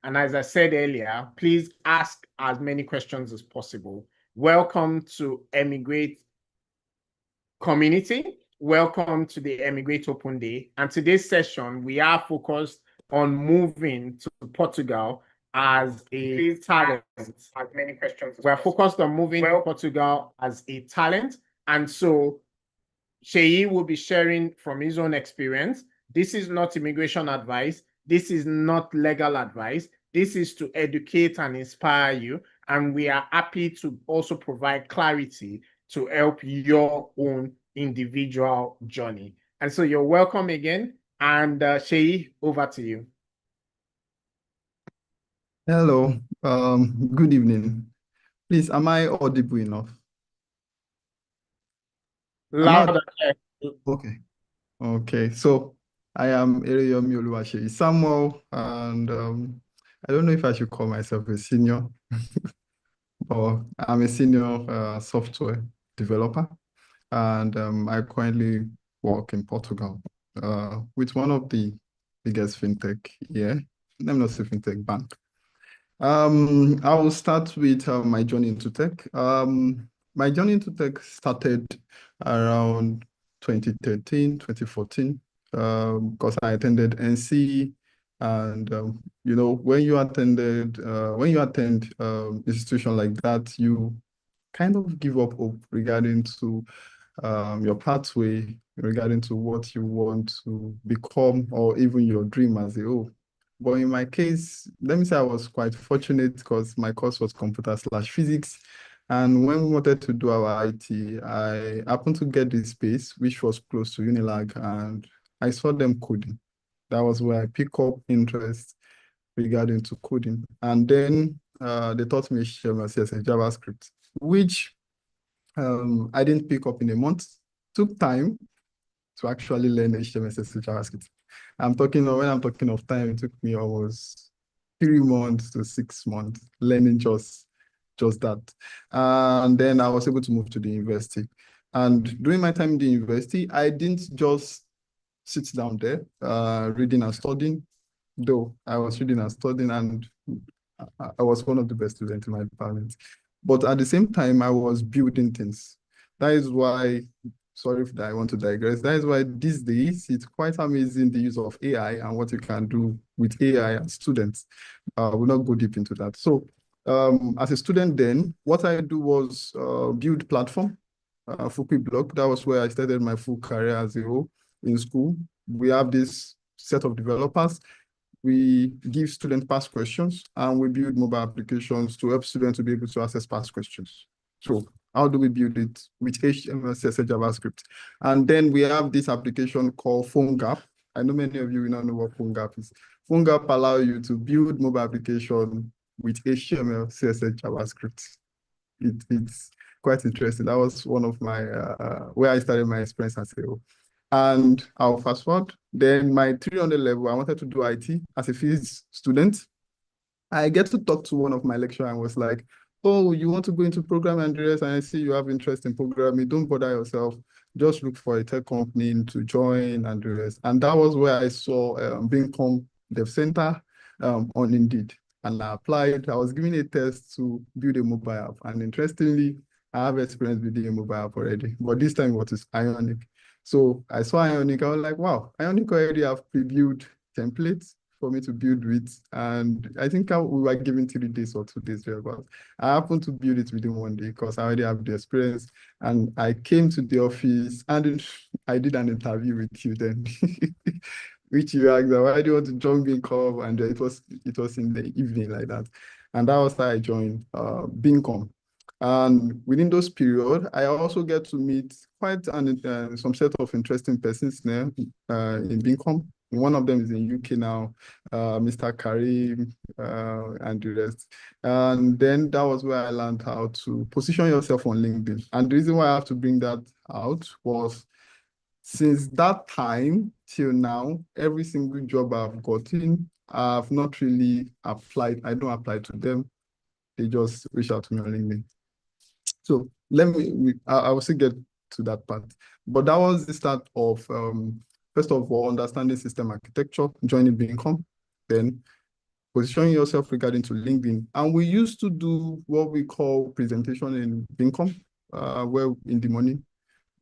And as I said earlier, please ask as many questions as possible. Welcome to eMigr8 community. Welcome to the eMigr8 Open Day. And today's session, we are focused on moving to Portugal as a talent. As many questions. We're focused on moving to Portugal as a talent. And so Sheyi will be sharing from his own experience. This is not immigration advice. This is not legal advice. This is to educate and inspire you. And we are happy to also provide clarity to help your own individual journey. And so you're welcome again. And Sheyi, over to you. Hello, good evening. Please, am I audible enough? Loud and clear. Okay. So I am Eriyomi Oluwaseyi Samuel, and I don't know if I should call myself a senior, but I'm a senior software developer, and I currently work in Portugal with one of the biggest fintech here. Let me not say fintech bank. I will start with my journey into tech. My journey into tech started around 2013, 2014, because I attended NC, and when you attend institution like that, you kind of give up hope regarding to your pathway, regarding to what you want to become, or even your dream as a whole. But in my case, let me say I was quite fortunate because my course was computer/physics. And when we wanted to do our IT, I happened to get this space, which was close to Unilag, and I saw them coding. That was where I picked up interest regarding to coding. And then they taught me HTML, CSS, JavaScript, which I didn't pick up in a month. Took time to actually learn HTML, CSS, JavaScript. When I'm talking of time, it took me almost 3 months to 6 months learning just that. And then I was able to move to the university. And during my time in the university, I didn't just sit down there reading and studying, though I was reading and studying, and I was one of the best students in my department. But at the same time, I was building things. That is why, sorry if I want to digress, that is why these days it's quite amazing the use of AI and what you can do with AI as students. We'll not go deep into that. So as a student then, what I do was build platform, Fukui blog. That was where I started my full career as a whole in school. We have this set of developers. We give students past questions, and we build mobile applications to help students to be able to access past questions. So how do we build it? With HTML, CSS, JavaScript. And then we have this application called PhoneGap. I know many of you will not know what PhoneGap is. PhoneGap allows you to build mobile application with HTML, CSS, JavaScript. It's quite interesting. That was one of my, where I started my experience as a whole. And I'll fast forward. Then my 300 level, I wanted to do IT as a physics student. I get to talk to one of my lecturers and was like, oh, you want to go into programming, Andreas, and I see you have interest in programming. Don't bother yourself. Just look for a tech company to join, Andreas. And that was where I saw Bincom Dev Center on Indeed. And I applied. I was given a test to build a mobile app. And interestingly, I have experience building a mobile app already. But this time it was Ionic. So I saw Ionic. I was like, wow, Ionic already have pre-built templates for me to build with. And I think we were given 3 days or 2 days there, but I happened to build it within 1 day because I already have the experience. And I came to the office and I did an interview with you then, which you asked, why do you want to join Bincom? And it was in the evening like that. And that was how I joined Bincom. And within those periods, I also get to meet quite some set of interesting persons there in Bincom. One of them is in UK now, Mr. Karim and the rest. And then that was where I learned how to position yourself on LinkedIn. And the reason why I have to bring that out was since that time till now, every single job I've gotten, I've not really applied. I don't apply to them. They just reach out to me on LinkedIn. So I will still get to that part. But that was the start of, first of all, understanding system architecture, joining Bincom. Then positioning yourself regarding to LinkedIn. And we used to do what we call presentation in income, where in the morning,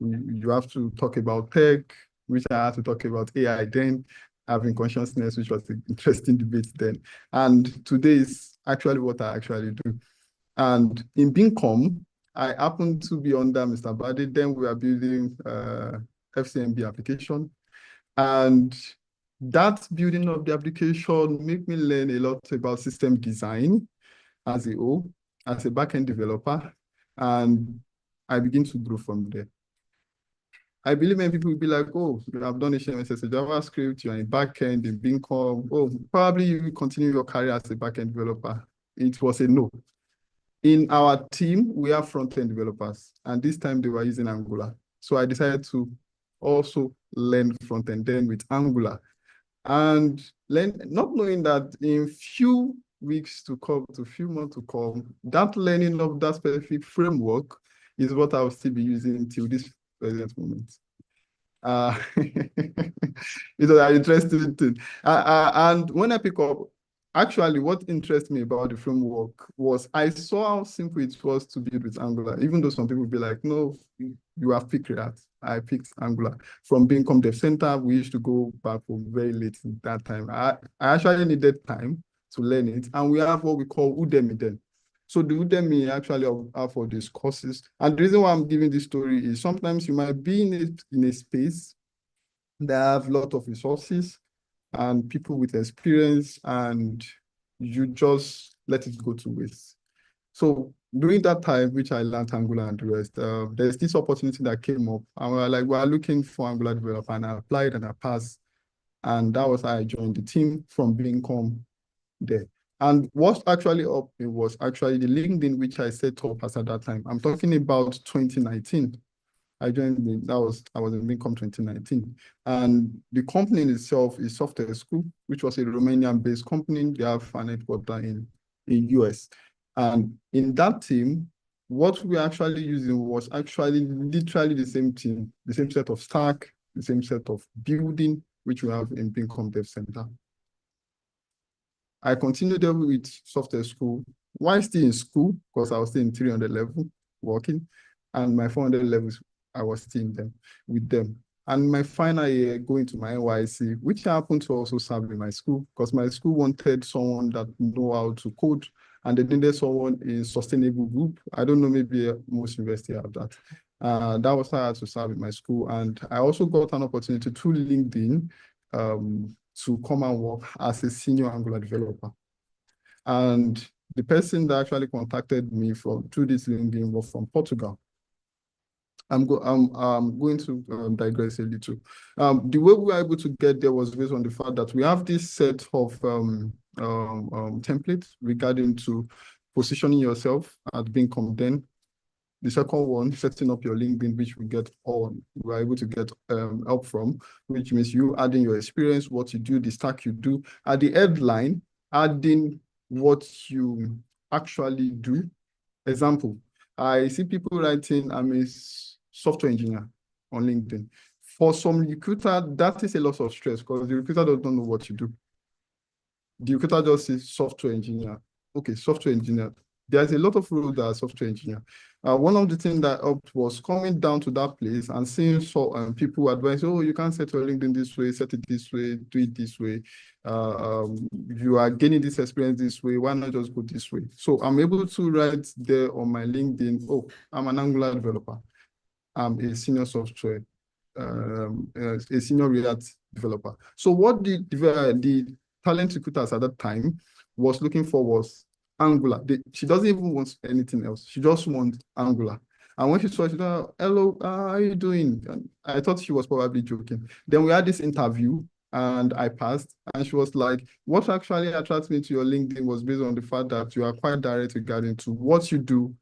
you have to talk about tech, which I had to talk about AI then, having consciousness, which was an interesting debate then. And today is actually what I actually do. And in Bincom, I happen to be under Mr. Bade. Then we are building FCMB application. And that building of the application made me learn a lot about system design as a whole, as a backend developer. And I begin to grow from there. I believe many people will be like, oh, you have done HTML, JavaScript, you're in backend, in Bincom. Oh, probably you will continue your career as a backend developer. It was a no. In our team, we have front-end developers, and this time they were using Angular. So I decided to also learn front-end then with Angular. And not knowing that in few weeks to come, to few months to come, that learning of that specific framework is what I'll still be using till this present moment. It's an interesting thing. And when I pick up, actually, what interests me about the framework was I saw how simple it was to build with Angular, even though some people would be like, no, you have picked React. I picked Angular. From Bincom Dev Center, we used to go back from very late in that time. I actually needed time to learn it. And we have what we call Udemy then. So the Udemy actually offer these courses. And the reason why I'm giving this story is sometimes you might be in a space that have a lot of resources and people with experience, and you just let it go to waste. So during that time, which I learned Angular and the rest, there's this opportunity that came up, and we were like, we're looking for Angular developer, and I applied and I passed. And that was how I joined the team from Bincom there. And what actually up was actually the LinkedIn, which I set up as at that time. I'm talking about 2019. I was in Bincom 2019. And the company in itself is Software School, which was a Romanian-based company. They have an headquarters in US. And in that team, what we actually using was actually literally the same team, the same set of stack, the same set of building, which we have in Bincom Dev Center. I continued there with Software School while still in school, because I was still in 300 level working, and my 400 levels, I was still in them with them. And my final year going to my NYC, which happened to also serve in my school, because my school wanted someone that know how to code, and they needed someone in sustainable group. I don't know, maybe most universities have that. That was how I had to serve in my school. And I also got an opportunity through LinkedIn to come and work as a senior Angular developer. And the person that actually contacted me through this LinkedIn was from Portugal. I'm going to digress a little. The way we were able to get there was based on the fact that we have this set of templates regarding to positioning yourself at Bincom. Then the second one, setting up your LinkedIn, which we're able to get help from, which means you adding your experience, what you do, the stack you do. At the headline, adding what you actually do. Example, I see people writing, I'm a software engineer on LinkedIn. For some recruiter, that is a lot of stress because the recruiter doesn't know what you do. The recruiter just says software engineer. Okay, software engineer. There's a lot of roles that are software engineer. One of the things that helped was coming down to that place and seeing people advise, oh, you can't set your LinkedIn this way, set it this way, do it this way. You are gaining this experience this way, why not just go this way? So I'm able to write there on my LinkedIn, oh, I'm an Angular developer. I'm a senior software, a senior React developer. So what the talent recruiters at that time was looking for was Angular. She doesn't even want anything else. She just wants Angular. And when she saw it, she said, hello, how are you doing? And I thought she was probably joking. Then we had this interview and I passed. And she was like, what actually attracted me to your LinkedIn was based on the fact that you are quite direct regarding to what you do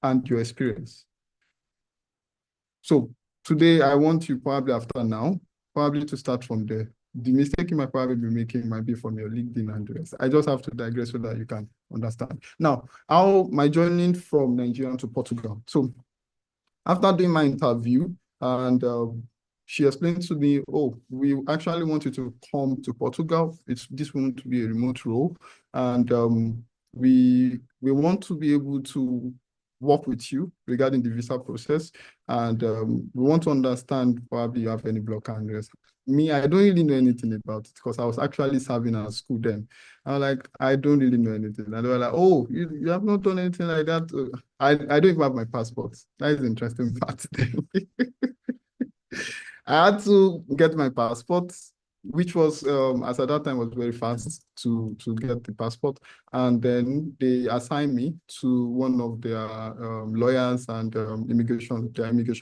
and your experience. So today I want you probably after now, probably to start from there. The mistake you might probably be making might be from your LinkedIn address. I just have to digress so that you can understand. Now, how my journey from Nigeria to Portugal. So after doing my interview and she explained to me, oh, we actually want you to come to Portugal. This won't be a remote role. And we want to be able to work with you regarding the visa process. And we want to understand probably you have any block address. Me, I don't really know anything about it because I was actually serving at school then. I was like, I don't really know anything. And they were like, oh, you have not done anything like that. I don't even have my passport. That is the interesting part. I had to get my passport, which was, as at that time, was very fast to get the passport. And then they assigned me to one of their lawyers and their immigration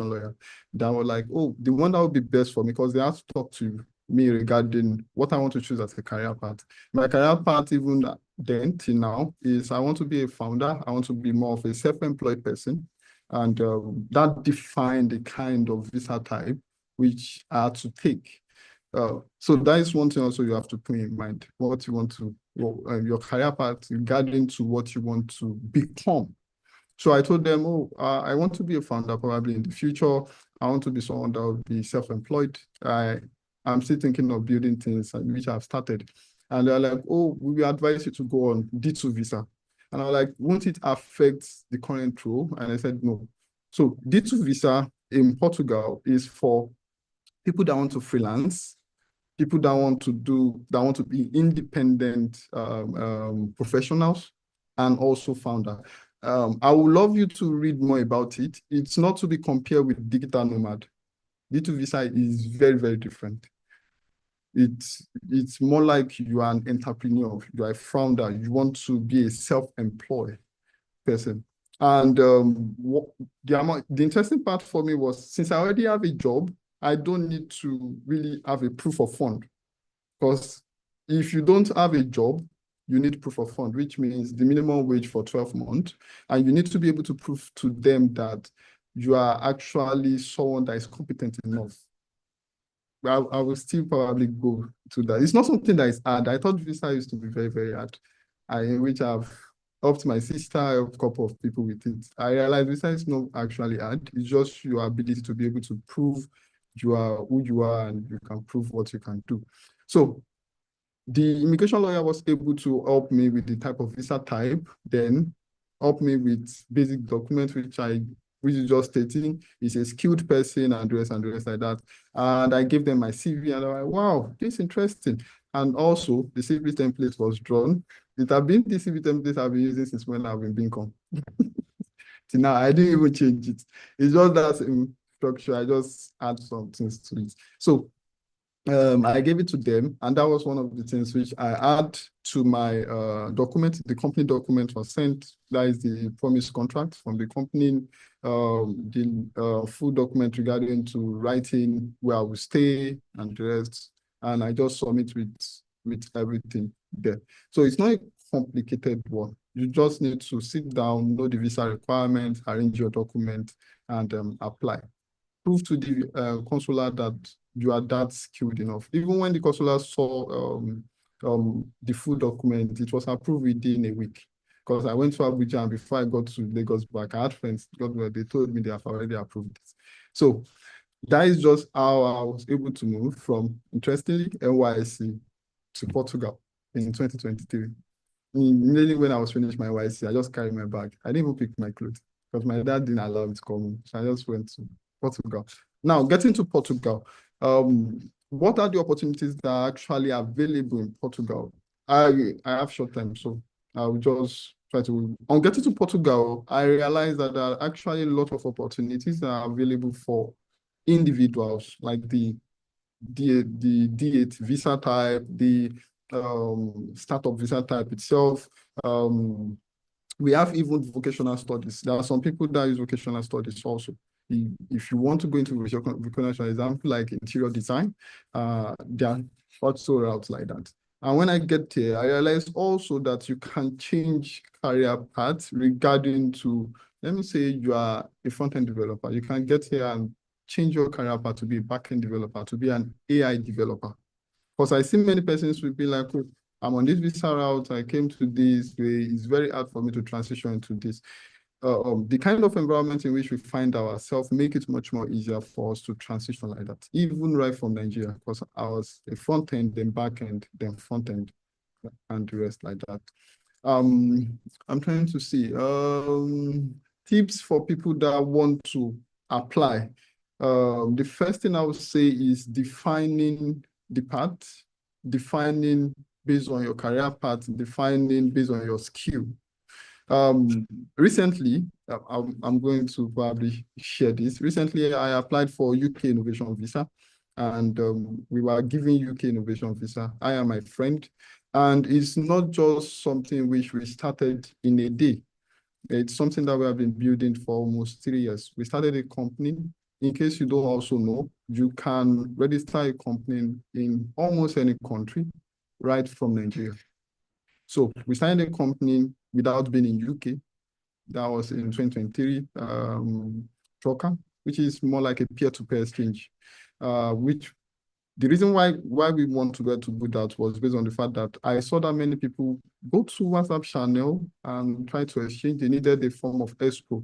lawyer. That were like, oh, the one that would be best for me, because they had to talk to me regarding what I want to choose as a career path. My career path, even then till now, is I want to be a founder. I want to be more of a self-employed person. And that defined the kind of visa type which I had to take. So that is one thing also you have to put in mind, what you want to, your career path regarding to what you want to become. So I told them, oh, I want to be a founder probably in the future. I want to be someone that will be self-employed. I'm still thinking of building things which I've started. And they're like, oh, we will advise you to go on D2 visa. And I was like, won't it affect the current role? And I said, no. So D2 visa in Portugal is for people that want to freelance, people that want to be independent professionals, and also founder. I would love you to read more about it. It's not to be compared with digital nomad. D2 visa is very, very different. It's more like you are an entrepreneur, you are a founder, you want to be a self-employed person. And the interesting part for me was, since I already have a job, I don't need to really have a proof of fund, because if you don't have a job, you need proof of fund, which means the minimum wage for 12 months. And you need to be able to prove to them that you are actually someone that is competent enough. I will still probably go to that. It's not something that is hard. I thought visa used to be very, very hard. Which I've helped my sister, a couple of people with it. I realized visa is not actually hard. It's just your ability to be able to prove you are who you are and you can prove what you can do. So the immigration lawyer was able to help me with the type of visa type, then help me with basic documents, which is just stating is a skilled person and the rest like that. And I gave them my CV and they're like, wow, this is interesting. And also the CV template was drawn. It had been the CV template I've been using since when I've been Beacon. Till now, I didn't even change it. It's just that structure. I just add some things to it. So I gave it to them, and that was one of the things which I add to my document. The company document was sent. That is the promise contract from the company. The full document regarding to writing where I will stay and the rest. And I just submit with everything there. So it's not a complicated one. You just need to sit down, know the visa requirements, arrange your document, and apply. Prove to the consular that you are that skilled enough. Even when the consular saw the full document, it was approved within a week. Because I went to Abuja and before I got to Lagos back, I had friends, they told me they have already approved it. So that is just how I was able to move from, interestingly, NYC to Portugal in 2023. Immediately when I was finished my YC, I just carried my bag. I didn't even pick my clothes because my dad didn't allow me to come. So I just went to Portugal. Now, getting to Portugal, what are the opportunities that are actually available in Portugal? I have short time, so I will just try to. On getting to Portugal, I realized that there are actually a lot of opportunities that are available for individuals, like the D8 visa type, the startup visa type itself. We have even vocational studies. There are some people that use vocational studies also. If you want to go into vocational studies, example like interior design, there are also routes like that. And when I get here, I realized also that you can change career paths regarding to, let me say you are a front-end developer. You can get here and change your career path to be a back-end developer, to be an AI developer. Because I see many persons will be like, oh, I'm on this visa route, I came to this way, it's very hard for me to transition into this. the kind of environment in which we find ourselves make it much more easier for us to transition like that, even right from Nigeria, because I was a front end, then back end, then front end, and the rest like that. I'm trying to see tips for people that want to apply. The first thing I would say is defining the path, defining based on your career path, defining based on your skill. Recently, I'm going to probably share this. Recently, I applied for UK Innovation Visa, and we were giving UK Innovation Visa. I am my friend, and it's not just something which we started in a day. It's something that we have been building for almost 3 years. We started a company. In case you don't also know, you can register a company in almost any country, right from Nigeria. So we started a company without being in UK. That was in 2023, Troca, which is more like a peer-to-peer exchange, which the reason why we want to get to do that was based on the fact that I saw that many people go to WhatsApp channel and try to exchange. They needed a form of escrow.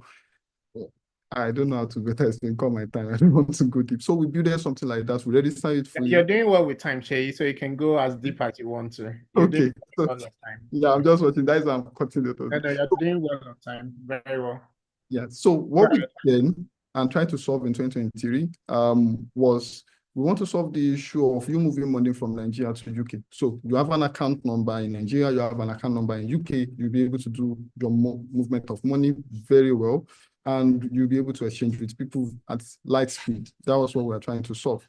I don't know how to better explain, call my time. I don't want to go deep. So we built something like that. We register it for You're doing well with time, Shay, so you can go as deep as you want to. You're okay. So, well on time. yeah, I'm just watching. That is why I'm cutting it. No, you're doing well on time. Very well. Yeah. So what we did and tried to solve in 2023 was we want to solve the issue of you moving money from Nigeria to UK. So you have an account number in Nigeria, you have an account number in UK, you'll be able to do your movement of money very well, and you'll be able to exchange with people at light speed. That was what we were trying to solve.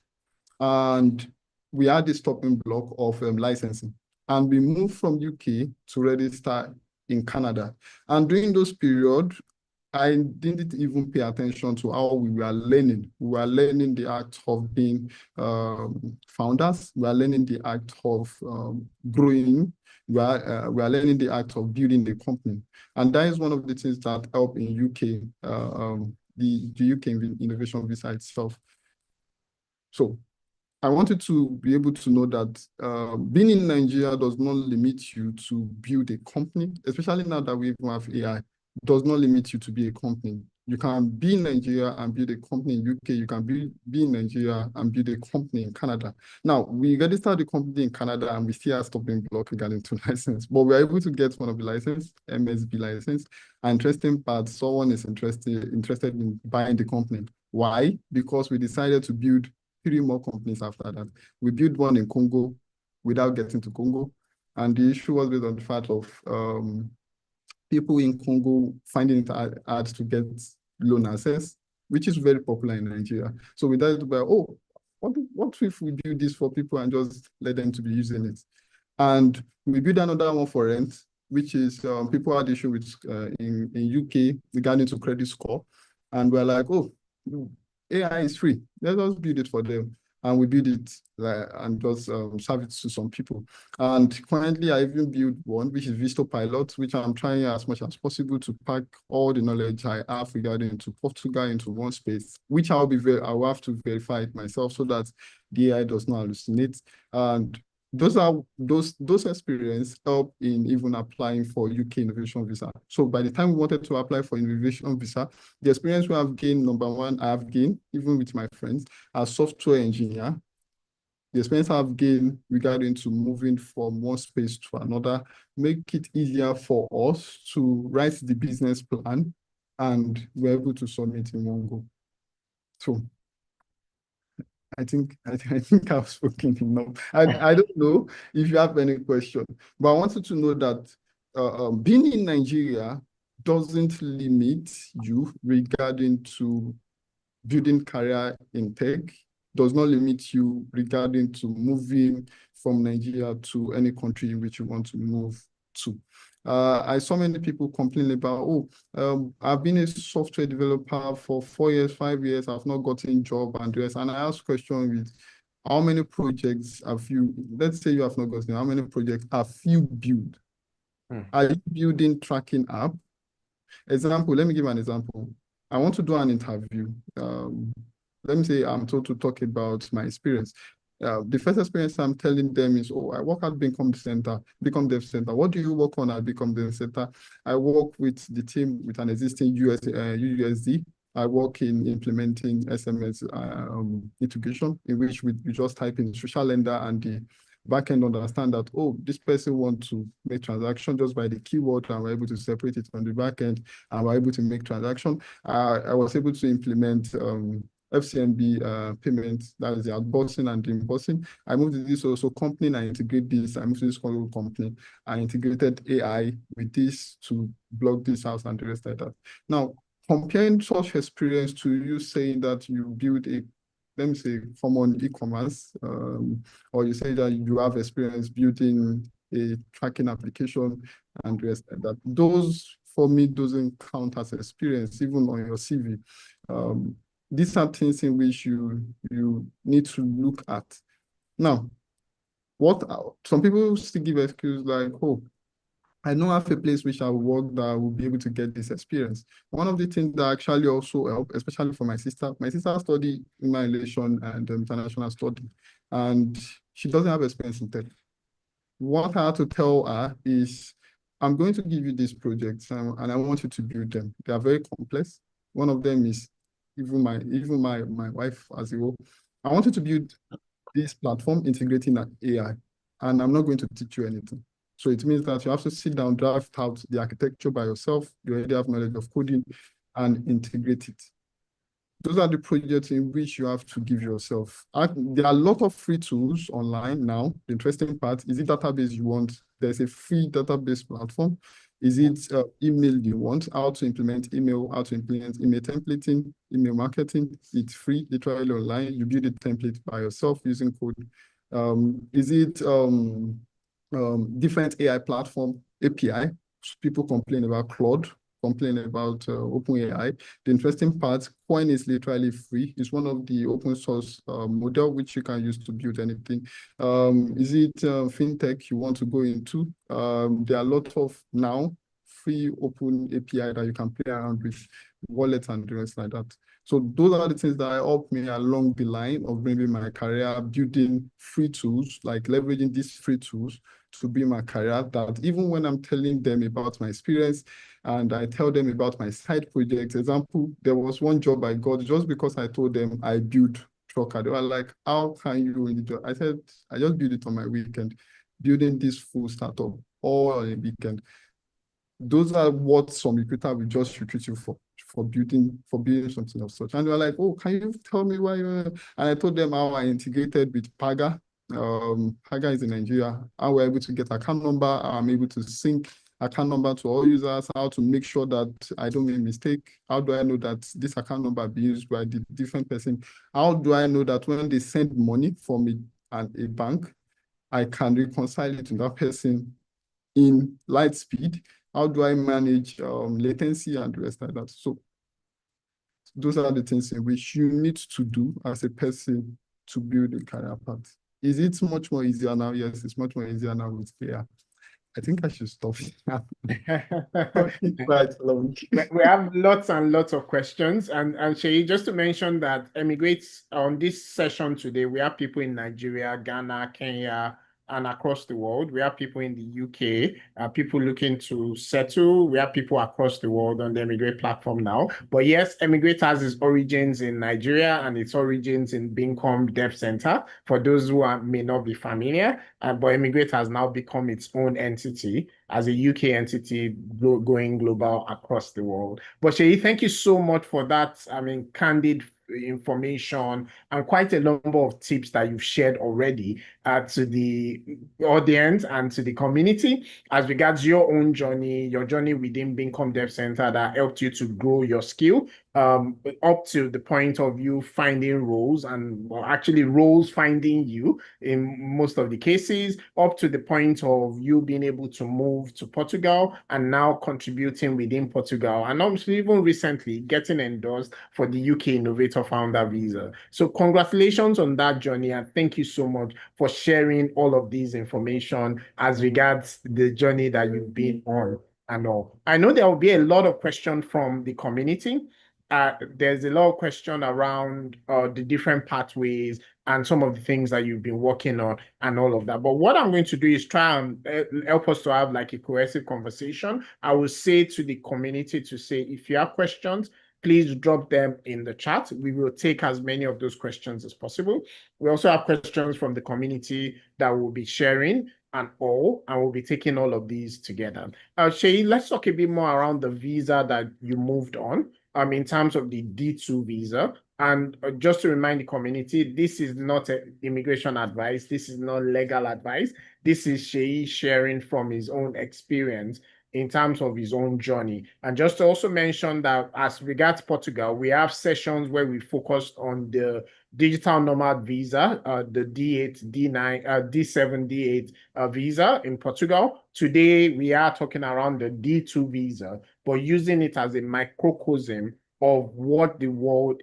And we had this stopping block of licensing. And we moved from UK to register in Canada. And during those periods, I didn't even pay attention to how we were learning. We were learning the act of being founders. We are learning the act of growing. We are learning the act of building the company. And that is one of the things that help in UK, the UK Innovation Visa itself. So I wanted to be able to know that being in Nigeria does not limit you to build a company, especially now that we even have AI. It does not limit you to be a company. You can be in Nigeria and build a company in UK. You can be in Nigeria and build a company in Canada. Now, we registered the company in Canada and we still have stopping block regarding to license, but we are able to get one of the license, MSB license. Interesting part, someone is interested in buying the company. Why? Because we decided to build 3 more companies after that. We built one in Congo without getting to Congo. And the issue was based on the fact of people in Congo finding it hard to get loan access, which is very popular in Nigeria. So we decided to be, oh, what if we build this for people and just let them to be using it? And we built another one for rent, which is people had issue with in UK regarding to credit score. And we're like, oh, AI is free. Let us build it for them. And we build it and just serve it to some people. And currently, I even built one, which is Visto Pilot, which I'm trying as much as possible to pack all the knowledge I have regarding to Portugal into one space, which I will have to verify it myself so that the AI does not hallucinate. And those experiences help in even applying for UK Innovation Visa. So by the time we wanted to apply for Innovation Visa, the experience we have gained, number one, I have gained, even with my friends, as software engineer, the experience I've gained regarding to moving from one space to another, make it easier for us to write the business plan and we're able to submit in one go. So I think I've spoken enough. I don't know if you have any question, but I wanted to know that being in Nigeria doesn't limit you regarding to building career in tech, does not limit you regarding to moving from Nigeria to any country in which you want to move to. I saw many people complain about, I've been a software developer for 4 years, 5 years, I've not gotten a job and the rest. And I ask question with, how many projects have you, let's say you have not gotten, how many projects have you built? Are you building tracking app? Example, let me give an example. I want to do an interview. Let me say I'm told to talk about my experience. The first experience I'm telling them is, oh, I work at Become Dev Center. What do you work on at Become Dev Center? I work with the team with an existing UUSD. I work in implementing SMS integration, in which we just type in social lender and the backend understand that, oh, this person wants to make transaction just by the keyword, and we're able to separate it on the backend, and we're able to make transaction. I was able to implement FCMB payments, that is the outboxing and the inboxing. I moved to this also company and I integrate this. I moved to this company. I integrated AI with this to block this out and the rest like that. Now, comparing such experience to you saying that you build a, let me say, common e-commerce, or you say that you have experience building a tracking application and the rest like that. Those, for me, doesn't count as experience, even on your CV. These are things in which you need to look at. Now, some people still give excuse like, oh, I don't have a place which I work that will be able to get this experience. One of the things that actually also help, especially for my sister studied human relation and international study, and she doesn't have experience in tech. What I had to tell her is, I'm going to give you these projects and I want you to build them. They are very complex. One of them is even my wife as well. I want you to build this platform integrating an AI, and I'm not going to teach you anything. So it means that you have to sit down, draft out the architecture by yourself. You already have knowledge of coding and integrate it. Those are the projects in which you have to give yourself. There are a lot of free tools online now. The interesting part, is it database you want? There's a free database platform. Is it email you want? How to implement email, how to implement email templating, email marketing. It's free, literally online. You build a template by yourself using code. Is it different AI platform, API? People complain about Claude, complain about OpenAI. The interesting part, Coin is literally free. It's one of the open source model which you can use to build anything. Is it fintech you want to go into? There are a lot of now free open API that you can play around with, wallets and the rest like that. So those are the things that help me along the line of bringing my career, building free tools, like leveraging these free tools to be my career, that even when I'm telling them about my experience and I tell them about my side projects, example, there was one job I got just because I told them I build trucker. They were like, how can you really do it? I said, I just build it on my weekend, building this full startup all on a weekend. Those are what some recruiter will just recruit you for building something of such. And they're like, oh, can you tell me why? And I told them how I integrated with Paga. Paga is in Nigeria. How we're able to get account number. I'm able to sync account number to all users, how to make sure that I don't make a mistake. How do I know that this account number be used by the different person? How do I know that when they send money from a bank, I can reconcile it to that person in light speed? How do I manage latency and the rest like that? So those are the things in which you need to do as a person to build a career path. Is it much more easier now? Yes, it's much more easier now with AI. I think I should stop quite long. We have lots and lots of questions. And Shay, just to mention that emigrates on this session today, we have people in Nigeria, Ghana, Kenya, and across the world. We have people in the UK, people looking to settle. We have people across the world on the eMigr8 platform now. But yes, eMigr8 has its origins in Nigeria and its origins in Become Dev Center, for those who may not be familiar. But eMigr8 has now become its own entity as a UK entity going global across the world. But Shay, thank you so much for that. I mean, candid information and quite a number of tips that you've shared already to the audience and to the community as regards your own journey, your journey within Become Dev Center that helped you to grow your skill up to the point of you finding roles and well, actually roles finding you in most of the cases, up to the point of you being able to move to Portugal and now contributing within Portugal, and obviously even recently getting endorsed for the UK Innovator Founder Visa. So congratulations on that journey, and thank you so much for sharing all of these information as regards the journey that you've been on and all. I know there will be a lot of questions from the community. There's a lot of question around the different pathways and some of the things that you've been working on and all of that. But what I'm going to do is try and help us to have like a cohesive conversation. I will say to the community to say, if you have questions, please drop them in the chat. We will take as many of those questions as possible. We also have questions from the community that we'll be sharing and we'll be taking all of these together. Shay, let's talk a bit more around the visa that you moved on, in terms of the D2 visa. And just to remind the community, this is not immigration advice. This is not legal advice. This is Shay sharing from his own experience in terms of his own journey. And just to also mention that as regards Portugal, we have sessions where we focused on the digital nomad visa, the D8, D9, D7, D8 visa in Portugal. Today, we are talking around the D2 visa, but using it as a microcosm of what the world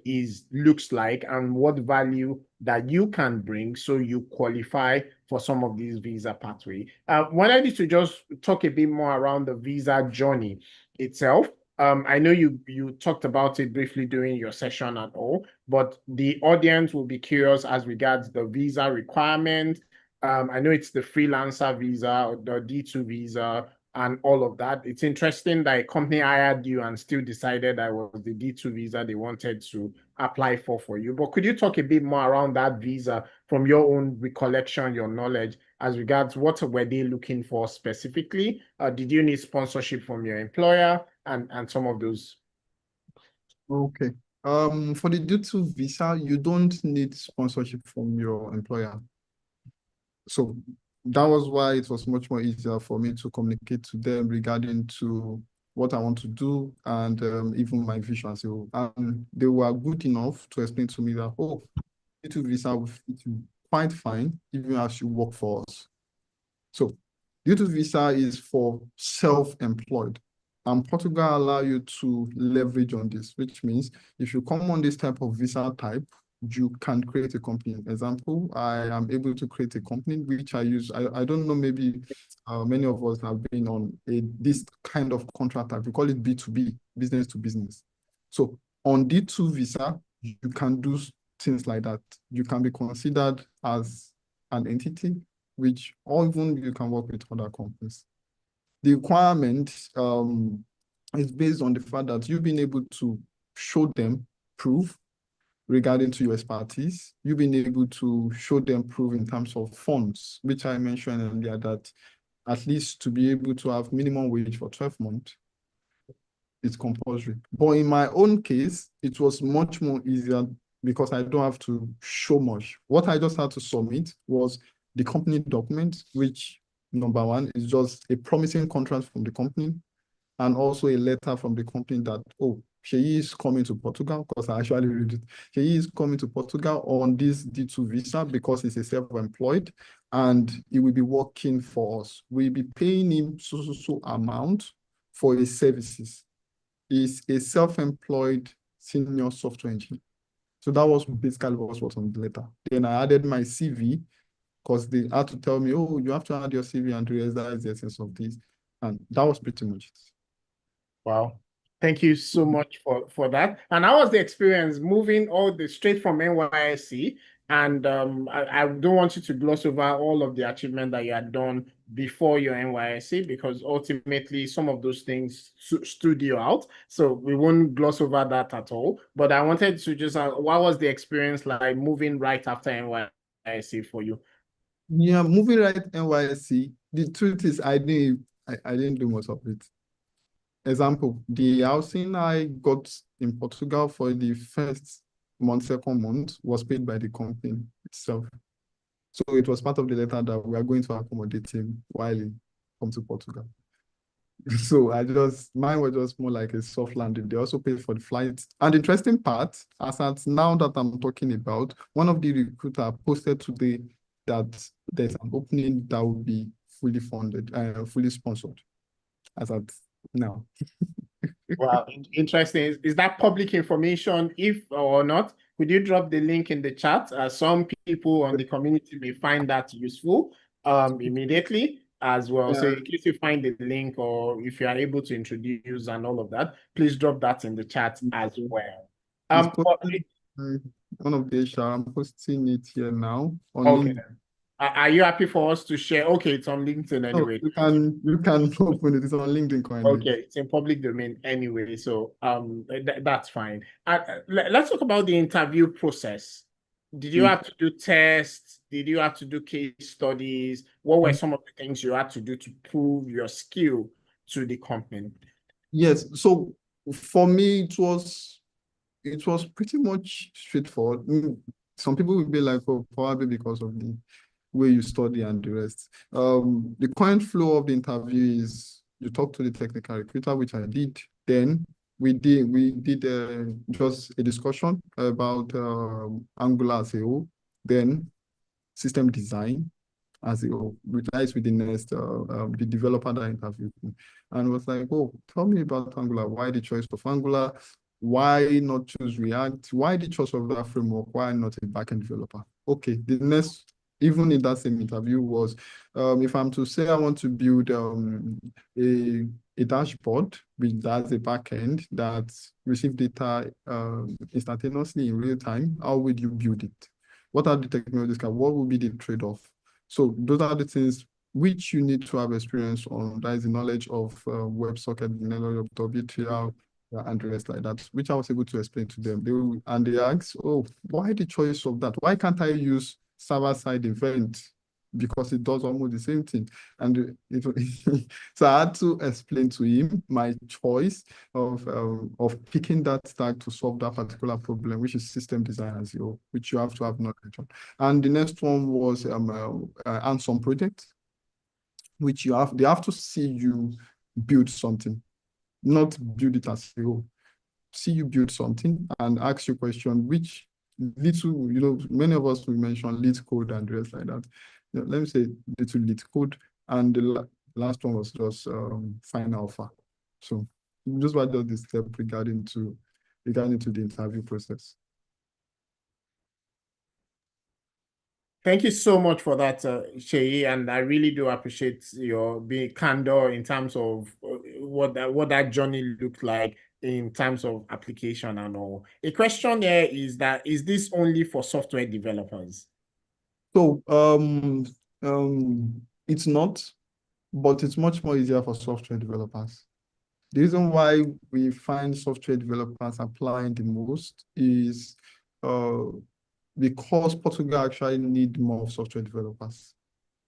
looks like and what value that you can bring so you qualify for some of these visa pathway. Wanted you to just talk a bit more around the visa journey itself. I know you talked about it briefly during your session and all, but the audience will be curious as regards the visa requirement. I know it's the freelancer visa or the D2 visa and all of that. It's interesting that a company hired you and still decided that was the D2 visa they wanted to apply for you. But could you talk a bit more around that visa from your own recollection, your knowledge, as regards what were they looking for specifically? Did you need sponsorship from your employer and some of those? Okay. For the D2 visa, you don't need sponsorship from your employer. So that was why it was much more easier for me to communicate to them regarding to what I want to do and even my vision. So they were good enough to explain to me that, oh, D2 visa will fit you quite fine even as you work for us. So D2 visa is for self-employed. And Portugal allow you to leverage on this, which means if you come on this type of visa type, you can create a company. Example, I am able to create a company which I use. I don't know, maybe many of us have been on this kind of contract type. We call it B2B, business to business. So on D2 visa, you can do things like that. You can be considered as an entity, which or even you can work with other companies. The requirement is based on the fact that you've been able to show them proof regarding to your expertise. You've been able to show them proof in terms of funds, which I mentioned earlier, that at least to be able to have minimum wage for 12 months, it's compulsory. But in my own case, it was much more easier because I don't have to show much. What I just had to submit was the company document, which number one is just a promising contract from the company and also a letter from the company that, oh, she is coming to Portugal, because I actually read it. She is coming to Portugal on this D2 visa because he's a self-employed and he will be working for us. We'll be paying him so amount for his services. He's a self-employed senior software engineer. So that was basically what was on the letter. Then I added my CV because they had to tell me, oh, you have to add your CV and realize that is the essence of this. And that was pretty much it. Wow. Thank you so much for that. And how was the experience moving straight from NYSC? And I don't want you to gloss over all of the achievement that you had done before your NYSC, because ultimately some of those things stood you out. So we won't gloss over that at all. But I wanted to just, what was the experience like moving right after NYSC for you? Yeah, moving right NYSC, the truth is I didn't do much of it. Example, the housing I got in Portugal for the first month, second month was paid by the company itself. So it was part of the letter that we are going to accommodate him while he comes to Portugal. So mine was just more like a soft landing. They also paid for the flights. And the interesting part, as at now that I'm talking about, one of the recruiter posted today that there's an opening that will be fully funded, fully sponsored, as at now. Wow, interesting. Is that public information? If or not, could you drop the link in the chat? Some people on the community may find that useful immediately as well. So in case you find the link or if you are able to introduce and all of that, please drop that in the chat as well. one of the HR. I'm posting it here now on Okay. LinkedIn. Are you happy for us to share? Okay, it's on LinkedIn Oh, anyway. you can open it. It's on LinkedIn currently. Okay, it's in public domain anyway, so that's fine. Let's talk about the interview process. Did you Mm. have to do tests? Did you have to do case studies? What were some of the things you had to do to prove your skill to the company? Yes. So for me, it was pretty much straightforward. Some people will be like, oh, probably because of the way you study and the rest. The current flow of the interview is you talk to the technical recruiter, which I did. Then we did just a discussion about Angular as a whole. Then system design as a whole, which lies with the next the developer that interviewed me, and was like, oh, tell me about Angular. Why the choice of Angular? Why not choose React? Why the choice of that framework? Why not a backend developer? Okay, the next, even in that same interview, was if I'm to say I want to build a dashboard which does a backend that receives data instantaneously in real time, how would you build it? What are the technologies? What will be the trade-off? So those are the things which you need to have experience on. That is the knowledge of WebSocket, the knowledge of WTL, and the rest like that, which I was able to explain to them. They asked, oh, why the choice of that? Why can't I use server-side event? Because it does almost the same thing. And so I had to explain to him my choice of picking that stack to solve that particular problem, which is system design as you, which you have to have knowledge on. And the next one was hands-on project, which they have to see you build something, not build it as a whole. See you build something and ask you question, which little, many of us will mention lead code and the rest like that. Let me say little lead code. And the last one was just find alpha. So just what does this step regarding to the interview process. Thank you so much for that, Sheyi, and I really do appreciate your being candor in terms of what that journey looked like in terms of application and all. A question here is that, is this only for software developers? So it's not, but it's much more easier for software developers. The reason why we find software developers applying the most is uh, because Portugal actually need more software developers.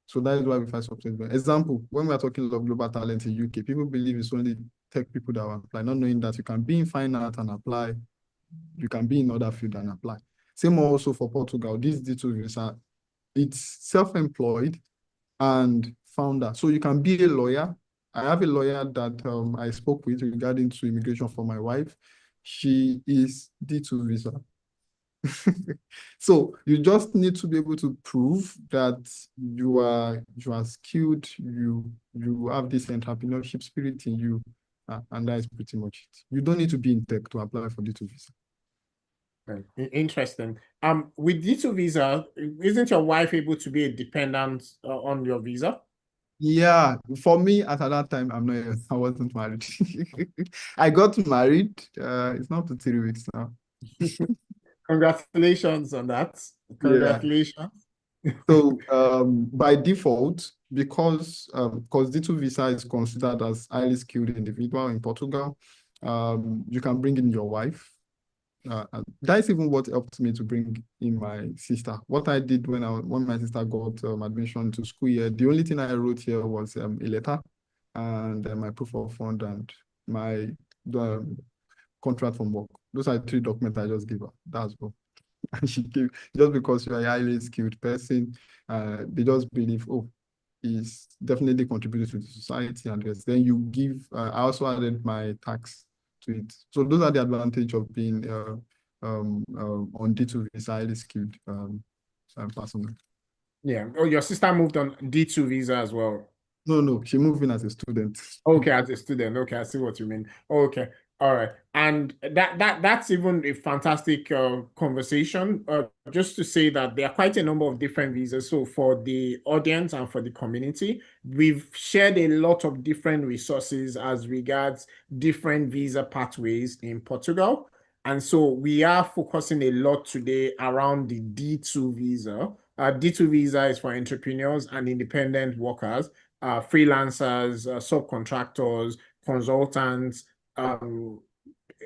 So that is why we find software developers. Example, when we are talking of global talent in UK, people believe it's only tech people that will apply, not knowing that you can be in finance and apply, you can be in other field and apply. Same also for Portugal. This D2 visa, it's self-employed and founder. So you can be a lawyer. I have a lawyer that I spoke with regarding to immigration for my wife. She is D2 visa. So you just need to be able to prove that you are skilled, you have this entrepreneurship spirit in you, and that is pretty much it. You don't need to be in tech to apply for D2 visa. Interesting. With D2 visa, isn't your wife able to be a dependent on your visa? Yeah, for me at that time, I wasn't married. I got married. It's not to 3 weeks now. Congratulations on that. Yeah. Congratulations. So by default, because D2 visa is considered as highly skilled individual in Portugal, you can bring in your wife. And that's even what helped me to bring in my sister. What I did when my sister got admission to school here, the only thing I wrote here was a letter and my proof of fund and my contract from work. Those are 3 documents I just gave her. That's all. And she gave, just because you're a highly skilled person, they just believe, oh, he's definitely contributed to the society and yes. Then you give, I also added my tax to it. So those are the advantage of being on D2 visa, highly skilled person. Yeah. Oh, your sister moved on D2 visa as well. No, she moved in as a student. Okay, as a student. Okay, I see what you mean. Okay, all right. And that's even a fantastic conversation. Just to say that there are quite a number of different visas. So for the audience and for the community, we've shared a lot of different resources as regards different visa pathways in Portugal. And so we are focusing a lot today around the D2 visa. D2 visa is for entrepreneurs and independent workers, freelancers, subcontractors, consultants, um,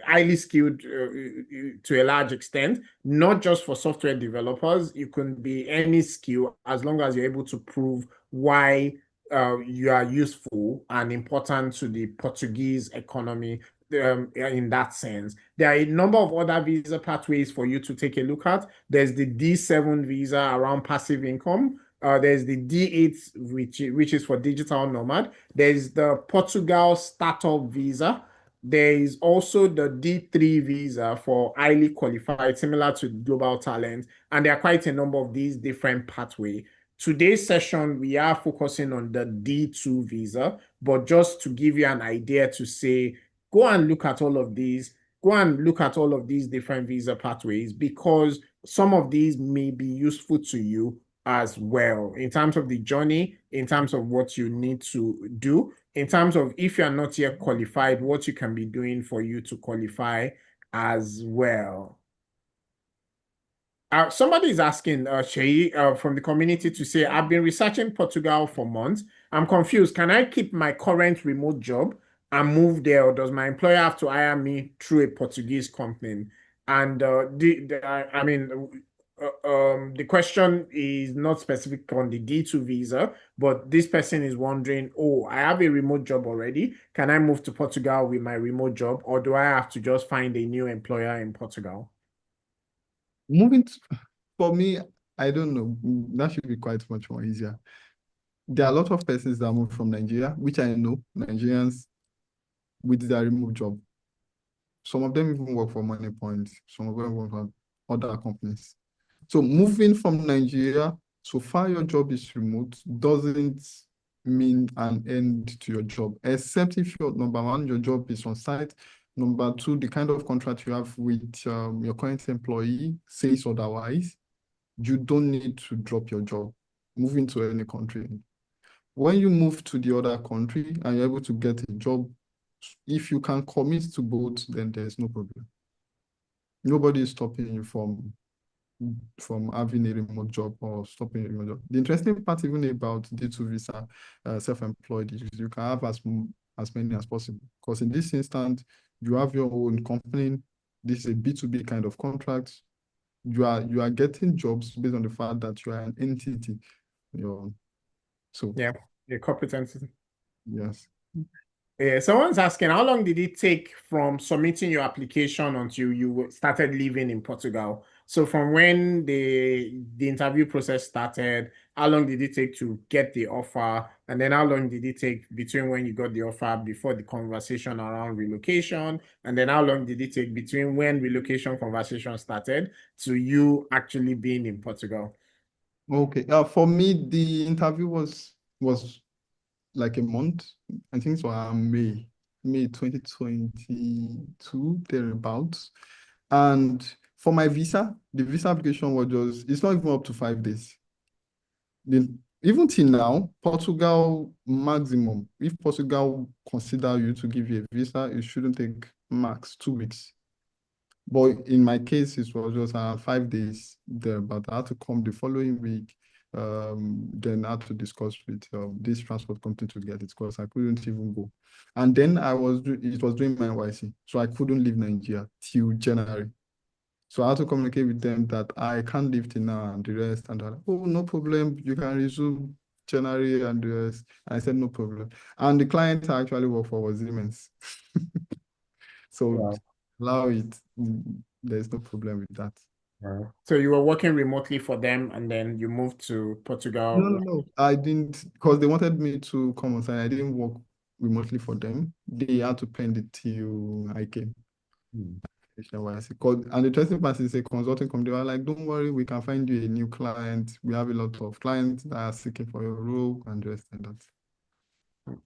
highly skilled to a large extent, not just for software developers. You can be any skill as long as you're able to prove why you are useful and important to the Portuguese economy in that sense. There are a number of other visa pathways for you to take a look at. There's the D7 visa around passive income. There's the D8, which is for digital nomad. There's the Portugal startup visa. There is also the D3 visa for highly qualified, similar to global talent. And there are quite a number of these different pathways. Today's session, we are focusing on the D2 visa, but just to give you an idea to say, go and look at all of these, go and look at all of these different visa pathways, because some of these may be useful to you as well in terms of the journey, in terms of what you need to do, in terms of if you're not yet qualified, what you can be doing for you to qualify as well. Somebody is asking, Shay, from the community to say, I've been researching Portugal for months. I'm confused. Can I keep my current remote job and move there, or does my employer have to hire me through a Portuguese company? And I mean, the question is not specific on the D2 visa, but this person is wondering, oh, I have a remote job already. Can I move to Portugal with my remote job, or do I have to just find a new employer in Portugal? Moving to, for me, I don't know. That should be quite much more easier. There are a lot of persons that move from Nigeria, which I know, Nigerians with their remote job. Some of them even work for Money Point. Some of them work for other companies. So moving from Nigeria, so far your job is remote, doesn't mean an end to your job, except if your number one, your job is on site. Number two, the kind of contract you have with your current employee says otherwise. You don't need to drop your job, moving to any country. When you move to the other country and you're able to get a job, if you can commit to both, then there's no problem. Nobody is stopping you from having a remote job or stopping a remote job. The interesting part even about D2 visa, self-employed, is you can have as many as possible. Because in this instance, you have your own company. This is a B2B kind of contract. You are getting jobs based on the fact that you are an entity. So yeah, a corporate entity. Yes. Yeah, someone's asking, how long did it take from submitting your application until you started living in Portugal? So from when the interview process started, how long did it take to get the offer? And then how long did it take between when you got the offer before the conversation around relocation? And then how long did it take between when relocation conversation started to you actually being in Portugal? Okay. For me, the interview was like a month. I think so. May 2022, thereabouts. And for my visa, the visa application was it's not even up to 5 days. Even till now, Portugal maximum, if Portugal consider you to give you a visa, it shouldn't take max 2 weeks. But in my case, it was just 5 days there, but I had to come the following week. Then I had to discuss with this transport company to get it because I couldn't even go. And then it was doing my NYC, so I couldn't leave Nigeria till January. So I had to communicate with them that I can't leave till now and the rest. And they're like, oh, no problem. You can resume January and the rest. I said, no problem. And the client I actually worked for was Siemens. So Wow. allow it. There's no problem with that. Wow. So you were working remotely for them and then you moved to Portugal. No. I didn't, because they wanted me to come on site. I didn't work remotely for them. They had to pend it till I came. Hmm. And the interesting part is a consulting company. They were like, don't worry, we can find you a new client. We have a lot of clients that are seeking for your role and just like that.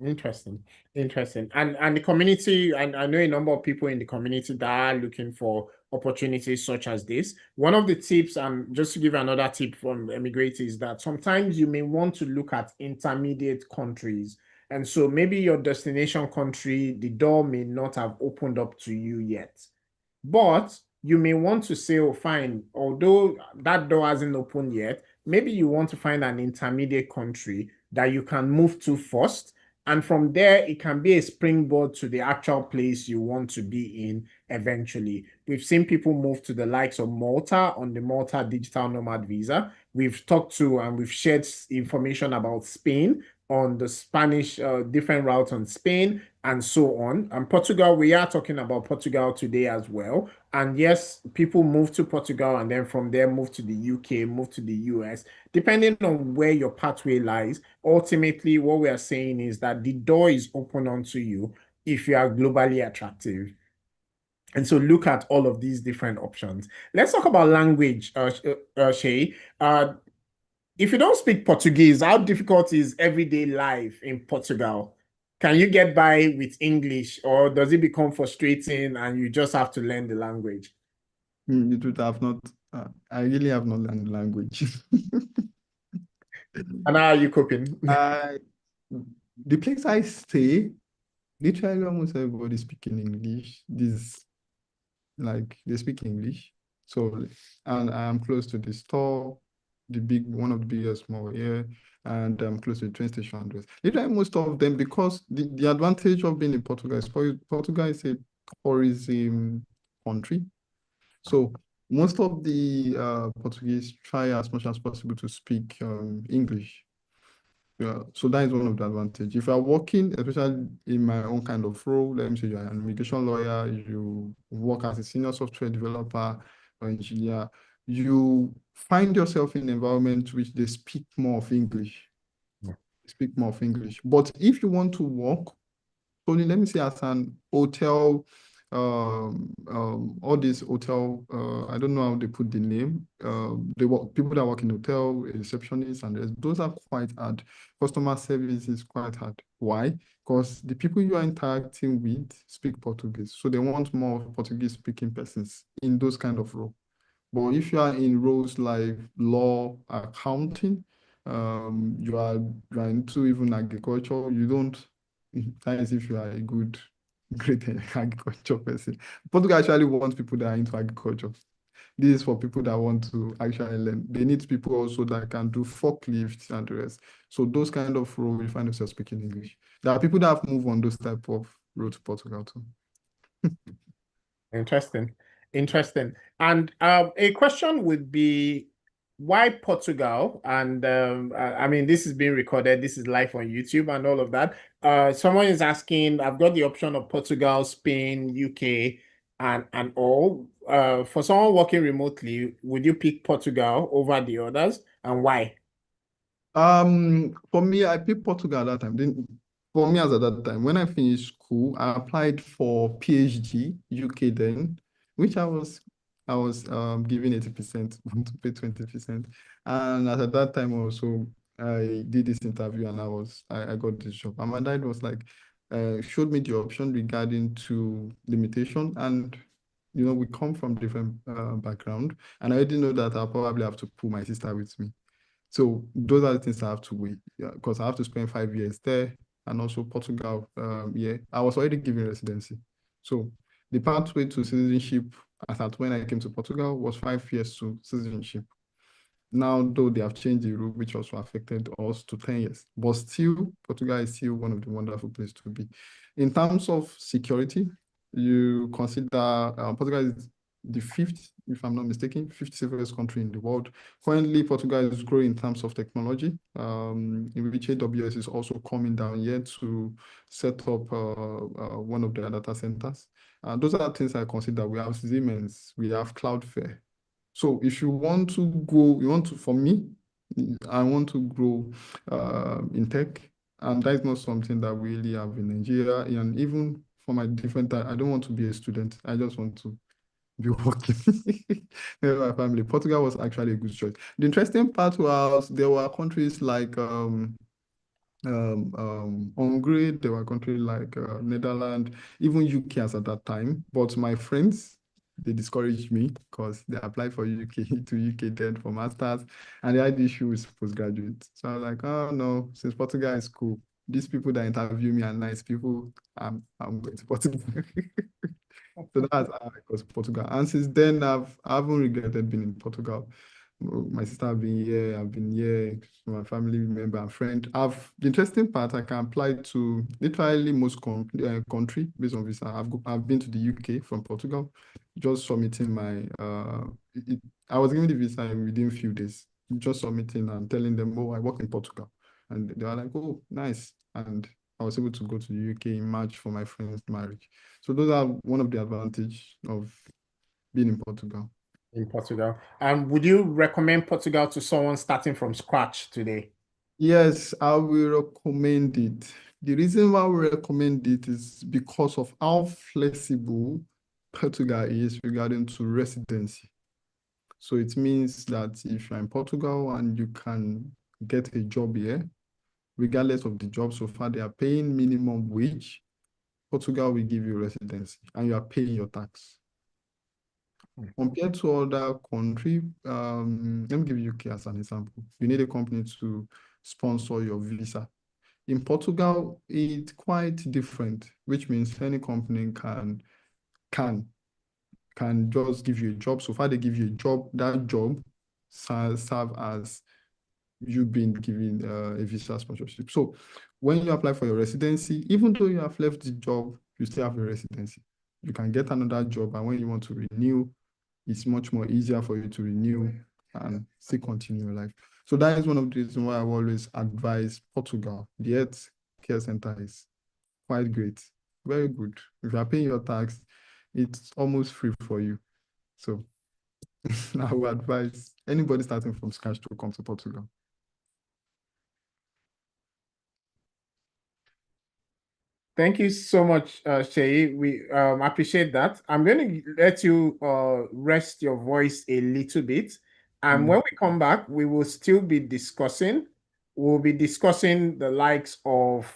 Interesting. And the community, and I know a number of people in the community that are looking for opportunities such as this. One of the tips, and just to give another tip from eMigr8, is that sometimes you may want to look at intermediate countries. And so maybe your destination country, the door may not have opened up to you yet. But you may want to say, oh, fine, although that door hasn't opened yet, maybe you want to find an intermediate country that you can move to first. And from there, it can be a springboard to the actual place you want to be in eventually. We've seen people move to the likes of Malta on the Malta Digital Nomad Visa. We've talked to and we've shared information about Spain on the Spanish, different routes on Spain and so on. And Portugal, we are talking about Portugal today as well. And yes, people move to Portugal and then from there move to the UK, move to the US, depending on where your pathway lies. Ultimately, what we are saying is that the door is open onto you if you are globally attractive. And so look at all of these different options. Let's talk about language, Shay. If you don't speak Portuguese, how difficult is everyday life in Portugal? Can you get by with English, or does it become frustrating and you just have to learn the language? The truth, I really have not learned the language. And how are you coping? I, the place I stay, literally almost everybody speaking English. They speak English. So, and I'm close to the store, one of the biggest mall here, and I'm close to the train station address. Literally most of them, because the advantage of being in Portugal is Portugal is a tourism country. So most of the Portuguese try as much as possible to speak English. Yeah, so that is one of the advantage. If you're working, especially in my own kind of role, let me say you're an immigration lawyer, you work as a senior software developer or engineer, you find yourself in an environment which they speak more of English. Yeah. Speak more of English. But if you want to work, only let me say as an hotel, all these hotel, I don't know how they put the name. They work people that work in hotel, receptionists, and those are quite hard. Customer service is quite hard. Why? Because the people you are interacting with speak Portuguese, so they want more Portuguese speaking persons in those kind of roles. But if you are in roles like law, accounting, you are into even agriculture, you don't, that is if you are a great agriculture person. Portugal actually wants people that are into agriculture. This is for people that want to actually learn. They need people also that can do forklifts and the rest. So those kind of roles, you find yourself speaking English. There are people that have moved on those type of road to Portugal too. Interesting. Interesting. And a question would be, why Portugal? And I mean, this is being recorded. This is live on YouTube and all of that. Someone is asking, I've got the option of Portugal, Spain, UK, and all. For someone working remotely, would you pick Portugal over the others, and why? For me, I picked Portugal at that time. For me, as at that time, when I finished school, I applied for PhD UK then, which I was giving 80%, want to pay 20%. And at that time also, I did this interview and I got this job. And my dad was like, showed me the option regarding to limitation. And we come from different background, and I already know that I'll probably have to pull my sister with me. So those are the things I have to wait, yeah, because I have to spend 5 years there, and also Portugal. Yeah, I was already given residency. So the pathway to citizenship as at when I came to Portugal was 5 years to citizenship. Now, though they have changed the rule, which also affected us to 10 years, but still, Portugal is still one of the wonderful places to be. In terms of security, you consider Portugal is the fifth, if I'm not mistaken, fifth safest country in the world. Currently, Portugal is growing in terms of technology, in which AWS is also coming down here to set up one of their data centers. Those are things I consider. We have Siemens, we have Cloudflare. So if you want to go, for me, I want to grow in tech, and that is not something that we really have in Nigeria. And even for my different, I don't want to be a student. I just want to be working with my family. Portugal was actually a good choice. The interesting part was there were countries like Hungary, there were countries like Netherlands, even UK as at that time. But my friends, they discouraged me because they applied for UK to UK then for masters, and they had issues postgraduate. So I was like, oh no, since Portugal is cool, these people that interview me are nice people. I'm going to Portugal. So that's how I got to Portugal. And since then, I haven't regretted being in Portugal. My sister have been here, I've been here, my family member and friend. The interesting part, I can apply to literally most country based on visa. I've been to the UK from Portugal, just submitting my I was given the visa within a few days, just submitting and telling them, oh, I work in Portugal. And they were like, oh, nice. And I was able to go to the UK in March for my friend's marriage. So those are one of the advantage of being in Portugal. In Portugal. Would you recommend Portugal to someone starting from scratch today? Yes, I will recommend it. The reason why we recommend it is because of how flexible Portugal is regarding to residency. So it means that if you're in Portugal and you can get a job here, regardless of the job so far, they are paying minimum wage. Portugal will give you residency and you are paying your tax. Compared to other country, let me give UK as an example. You need a company to sponsor your visa. In Portugal, it's quite different, which means any company can just give you a job. So far, they give you a job. That job serve as you being given a visa sponsorship. So when you apply for your residency, even though you have left the job, you still have a residency. You can get another job, and when you want to renew, it's much more easier for you to renew and still continue your life. So that is one of the reasons why I always advise Portugal. The health care center is quite great, very good. If you are paying your tax, it's almost free for you. So I would advise anybody starting from scratch to come to Portugal. Thank you so much, Shay. We appreciate that. I'm going to let you rest your voice a little bit. And when we come back, we will still be discussing. We'll be discussing the likes of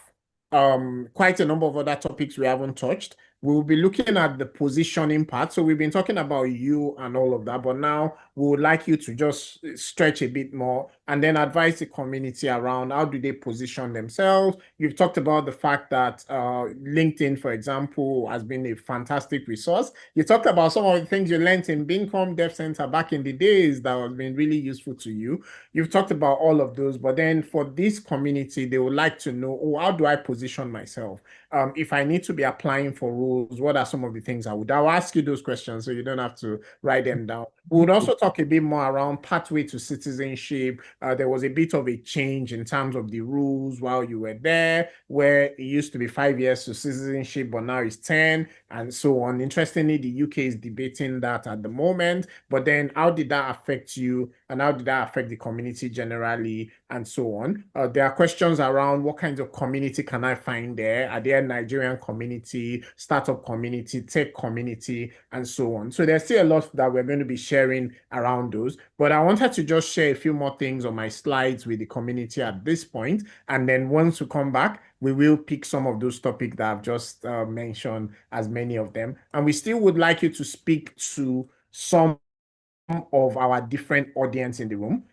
quite a number of other topics we haven't touched. We'll be looking at the positioning part. So we've been talking about you and all of that, but now we would like you to just stretch a bit more and then advise the community around how do they position themselves. You've talked about the fact that LinkedIn, for example, has been a fantastic resource. You talked about some of the things you learned in Bincom Dev Center back in the days that has been really useful to you. You've talked about all of those, but then for this community, they would like to know, oh, how do I position myself? If I need to be applying for roles, what are some of the things I'll ask you those questions so you don't have to write them down. We would also talk a bit more around pathway to citizenship. There was a bit of a change in terms of the rules while you were there, where it used to be 5 years to citizenship, but now it's 10 and so on. Interestingly, the UK is debating that at the moment, but then how did that affect you and how did that affect the community generally and so on? There are questions around what kinds of community can I find there? Are there Nigerian community, startup community, tech community, and so on? So there's still a lot that we're going to be sharing around those, but I wanted to just share a few more things on my slides with the community at this point. And then once we come back, we will pick some of those topics that I've just mentioned as many of them. And we still would like you to speak to some of our different audience in the room.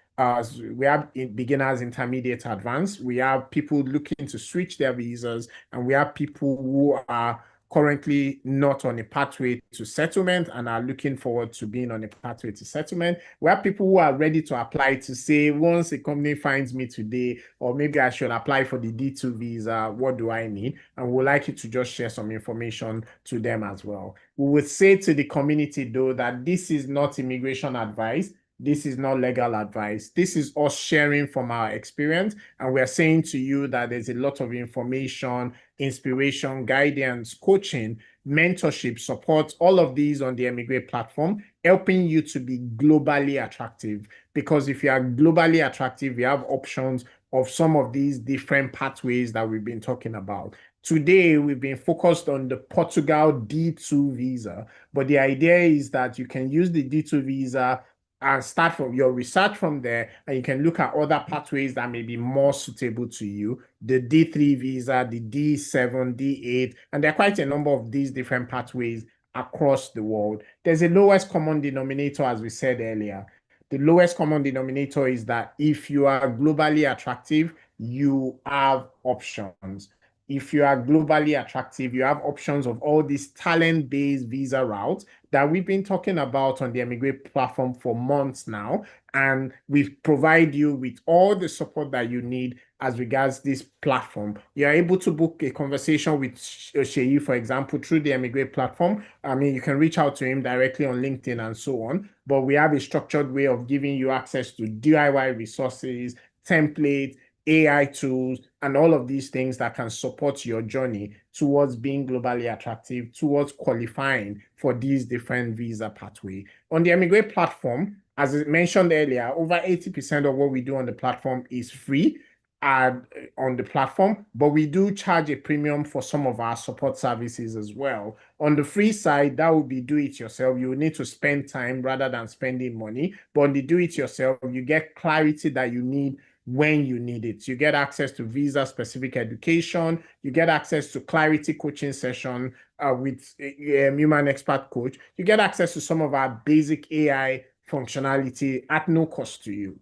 We have beginners, intermediate, advanced. We have people looking to switch their visas, and we have people who are currently not on a pathway to settlement and are looking forward to being on a pathway to settlement. We have people who are ready to apply to say, once a company finds me today, or maybe I should apply for the D2 visa, what do I need? And we'd like you to just share some information to them as well. We would say to the community, though, that this is not immigration advice. This is not legal advice. This is us sharing from our experience. And we're saying to you that there's a lot of information, inspiration, guidance, coaching, mentorship, support, all of these on the eMigr8 platform, helping you to be globally attractive. Because if you are globally attractive, you have options of some of these different pathways that we've been talking about. Today, we've been focused on the Portugal D2 visa, but the idea is that you can use the D2 visa and start from your research from there, and you can look at other pathways that may be more suitable to you. The D3 visa, the D7, D8, and there are quite a number of these different pathways across the world. There's a lowest common denominator, as we said earlier. The lowest common denominator is that if you are globally attractive, you have options. if you are globally attractive, you have options of all these talent-based visa routes that we've been talking about on the eMigr8 platform for months now. And we provide you with all the support that you need as regards this platform. You're able to book a conversation with Sheyi, for example, through the eMigr8 platform. I mean, you can reach out to him directly on LinkedIn and so on. But we have a structured way of giving you access to DIY resources, templates, AI tools, and all of these things that can support your journey towards being globally attractive, towards qualifying for these different visa pathways. On the eMigr8 platform, as I mentioned earlier, over 80% of what we do on the platform is free on the platform, but we do charge a premium for some of our support services as well. On the free side, that would be do-it-yourself. You will need to spend time rather than spending money. But on the do-it-yourself, you get clarity that you need when you need it. You get access to visa-specific education. You get access to clarity coaching session with a human expert coach. You get access to some of our basic AI functionality at no cost to you.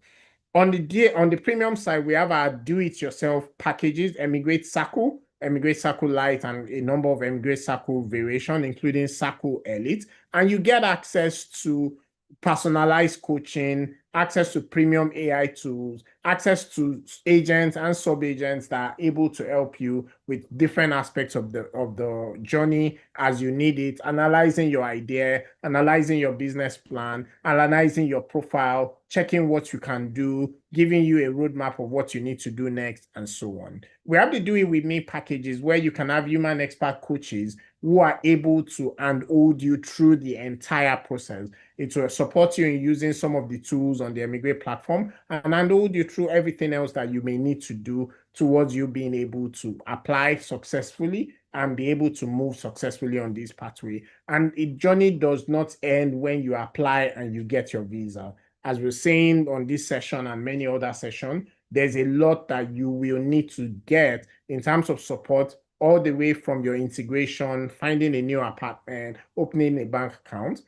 On the premium side, we have our do-it-yourself packages, eMigr8 Circle, eMigr8 Circle Lite, and a number of eMigr8 Circle variation, including Circle Elite. And you get access to personalized coaching, access to premium AI tools, access to agents and sub-agents that are able to help you with different aspects of the journey as you need it, analyzing your idea, analyzing your business plan, analyzing your profile, checking what you can do, giving you a roadmap of what you need to do next, and so on. We have the Do It With Me packages where you can have human expert coaches who are able to handhold you through the entire process. It will support you in using some of the tools on the eMigr8 platform and handhold you through everything else that you may need to do towards you being able to apply successfully and be able to move successfully on this pathway. And the journey does not end when you apply and you get your visa. As we're saying on this session and many other sessions, there's a lot that you will need to get in terms of support, all the way from your integration, finding a new apartment, opening a bank account,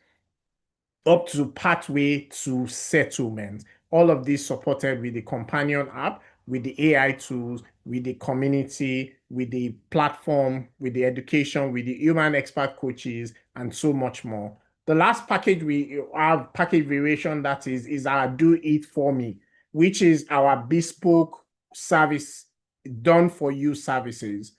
up to pathway to settlement. All of this supported with the companion app, with the AI tools, with the community, with the platform, with the education, with the human expert coaches, and so much more. The last package we have, package variation, that is our Do It For Me, which is our bespoke service, done for you services.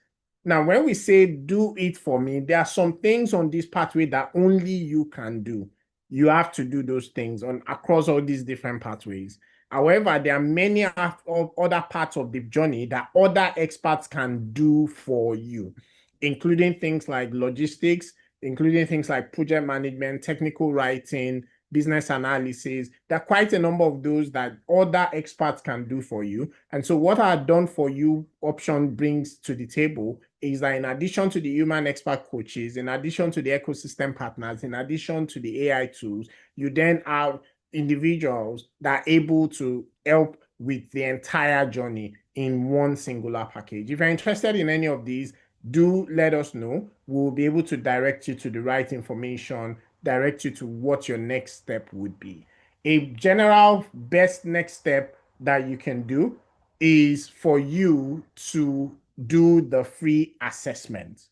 Now, when we say do it for me, there are some things on this pathway that only you can do. You have to do those things across all these different pathways. However, there are many other parts of the journey that other experts can do for you, including things like logistics, including things like project management, technical writing, business analysis. There are quite a number of those that other experts can do for you. And so what our done for you option brings to the table is that in addition to the human expert coaches, in addition to the ecosystem partners, in addition to the AI tools, you then have individuals that are able to help with the entire journey in one singular package. If you're interested in any of these, do let us know. We'll be able to direct you to the right information, direct you to what your next step would be. A general best next step that you can do is for you to do the free assessment.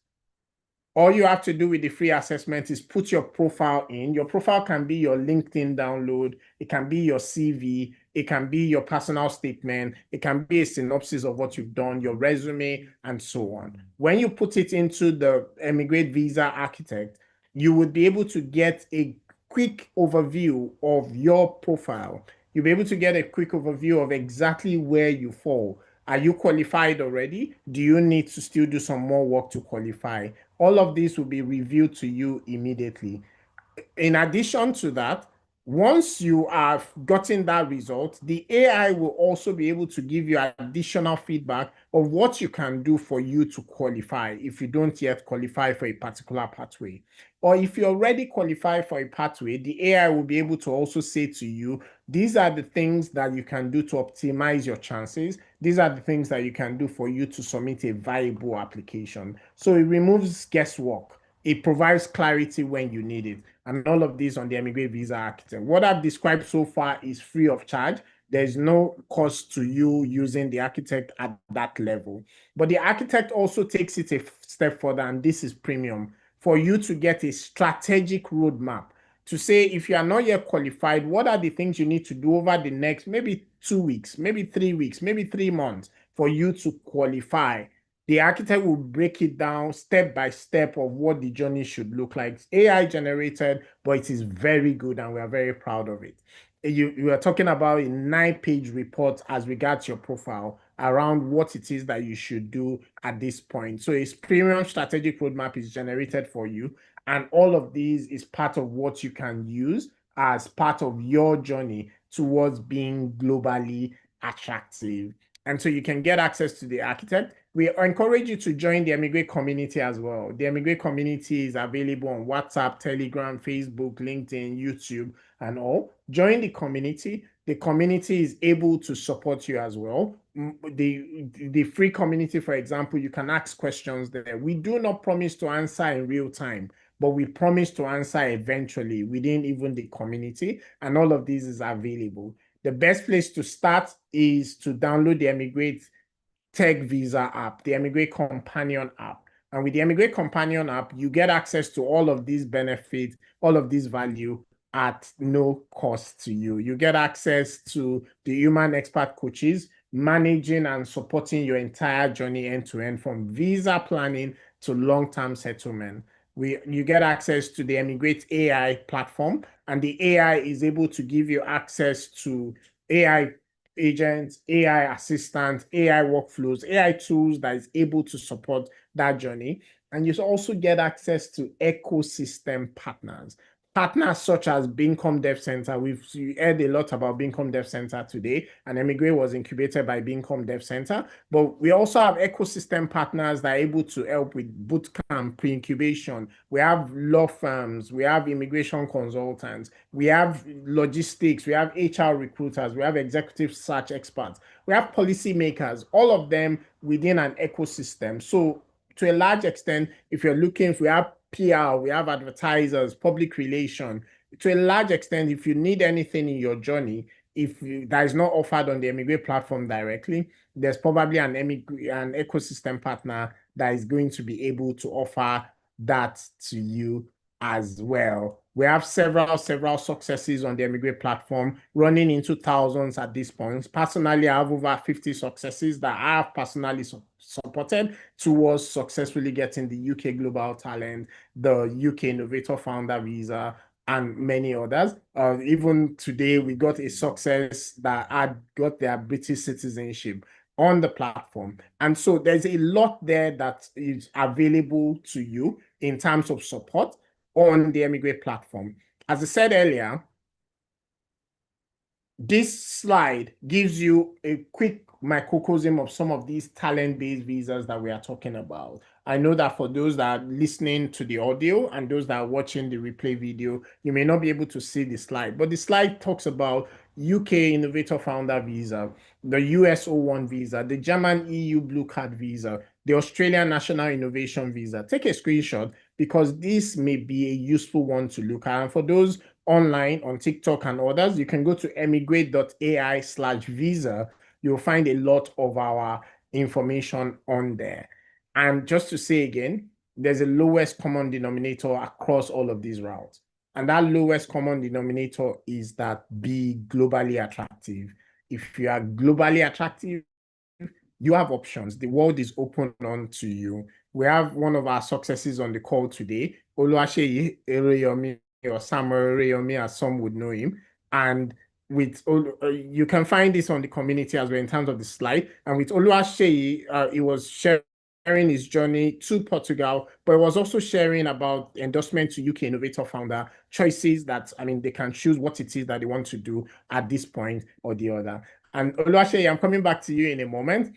All you have to do with the free assessment is put your profile in. Your profile can be your LinkedIn download. It can be your CV. It can be your personal statement. It can be a synopsis of what you've done, your resume, and so on. When you put it into the eMigr8 Visa Architect, you would be able to get a quick overview of your profile. You'll be able to get a quick overview of exactly where you fall. Are you qualified already? Do you need to still do some more work to qualify? All of this will be revealed to you immediately. In addition to that, once you have gotten that result, the AI will also be able to give you additional feedback of what you can do for you to qualify if you don't yet qualify for a particular pathway. Or if you already qualify for a pathway, the AI will be able to also say to you, these are the things that you can do to optimize your chances. These are the things that you can do for you to submit a viable application. So it removes guesswork. It provides clarity when you need it. And all of this on the eMigr8 Visa Architect. What I've described so far is free of charge. There's no cost to you using the architect at that level. But the architect also takes it a step further, and this is premium, for you to get a strategic roadmap to say, if you are not yet qualified, what are the things you need to do over the next maybe 2 weeks, maybe 3 weeks, maybe 3 months for you to qualify. The architect will break it down step by step of what the journey should look like. It's AI generated, but it is very good and we are very proud of it. You are talking about a 9-page report as regards your profile around what it is that you should do at this point. So a premium strategic roadmap is generated for you. And all of these is part of what you can use as part of your journey towards being globally attractive. And so you can get access to the architect. We encourage you to join the eMigr8 community as well. The eMigr8 community is available on WhatsApp, Telegram, Facebook, LinkedIn, YouTube, and all. Join the community. The community is able to support you as well. The free community, for example, you can ask questions there. We do not promise to answer in real time, but we promise to answer eventually within even the community, and all of this is available. The best place to start is to download the eMigr8 Tech Visa app, the eMigr8 Companion app. And with the eMigr8 Companion app, you get access to all of these benefits, all of this value at no cost to you. You get access to the human expert coaches managing and supporting your entire journey end to end, from visa planning to long-term settlement. You get access to the eMigr8 AI platform, and the AI is able to give you access to AI agents, AI assistants, AI workflows, AI tools that is able to support that journey. And you also get access to ecosystem partners. Partners such as Bincom Dev Center. We've heard a lot about Bincom Dev Center today, and eMigr8 was incubated by Bincom Dev Center. But we also have ecosystem partners that are able to help with bootcamp, pre-incubation. We have law firms, we have immigration consultants, we have logistics, we have HR recruiters, we have executive search experts, we have policymakers, all of them within an ecosystem. So to a large extent, if you're looking, if we have PR, we have advertisers, public relation. To a large extent, if you need anything in your journey, that is not offered on the eMigr8 platform directly, there's probably an ecosystem partner that is going to be able to offer that to you as well. We have several successes on the eMigr8 platform, running into thousands at this point. Personally, I have over 50 successes that I have personally supported towards successfully getting the UK Global Talent, the UK Innovator Founder Visa, and many others. Even today, we got a success that had got their British citizenship on the platform. And so there's a lot there that is available to you in terms of support on the eMigr8 platform. As I said earlier, this slide gives you a quick microcosm of some of these talent-based visas that we are talking about. I know that for those that are listening to the audio and those that are watching the replay video, you may not be able to see the slide, but the slide talks about UK Innovator Founder Visa, the US O1 Visa, the German EU Blue Card Visa, the Australian National Innovation Visa. Take a screenshot because this may be a useful one to look at. And for those online on TikTok and others, you can go to emigrate.ai/visa. You'll find a lot of our information on there. And just to say again, there's a lowest common denominator across all of these routes. And that lowest common denominator is that be globally attractive. If you are globally attractive, you have options. The world is open onto you. We have one of our successes on the call today, Oluwaseyi Ereyomi, or Samuel Ereyomi, as some would know him. And with you can find this on the community as well in terms of the slide. And with Oluwaseyi, he was sharing his journey to Portugal, but was also sharing about endorsement to UK Innovator Founder, choices that, I mean, they can choose what it is that they want to do at this point or the other. And Oluwaseyi, I'm coming back to you in a moment.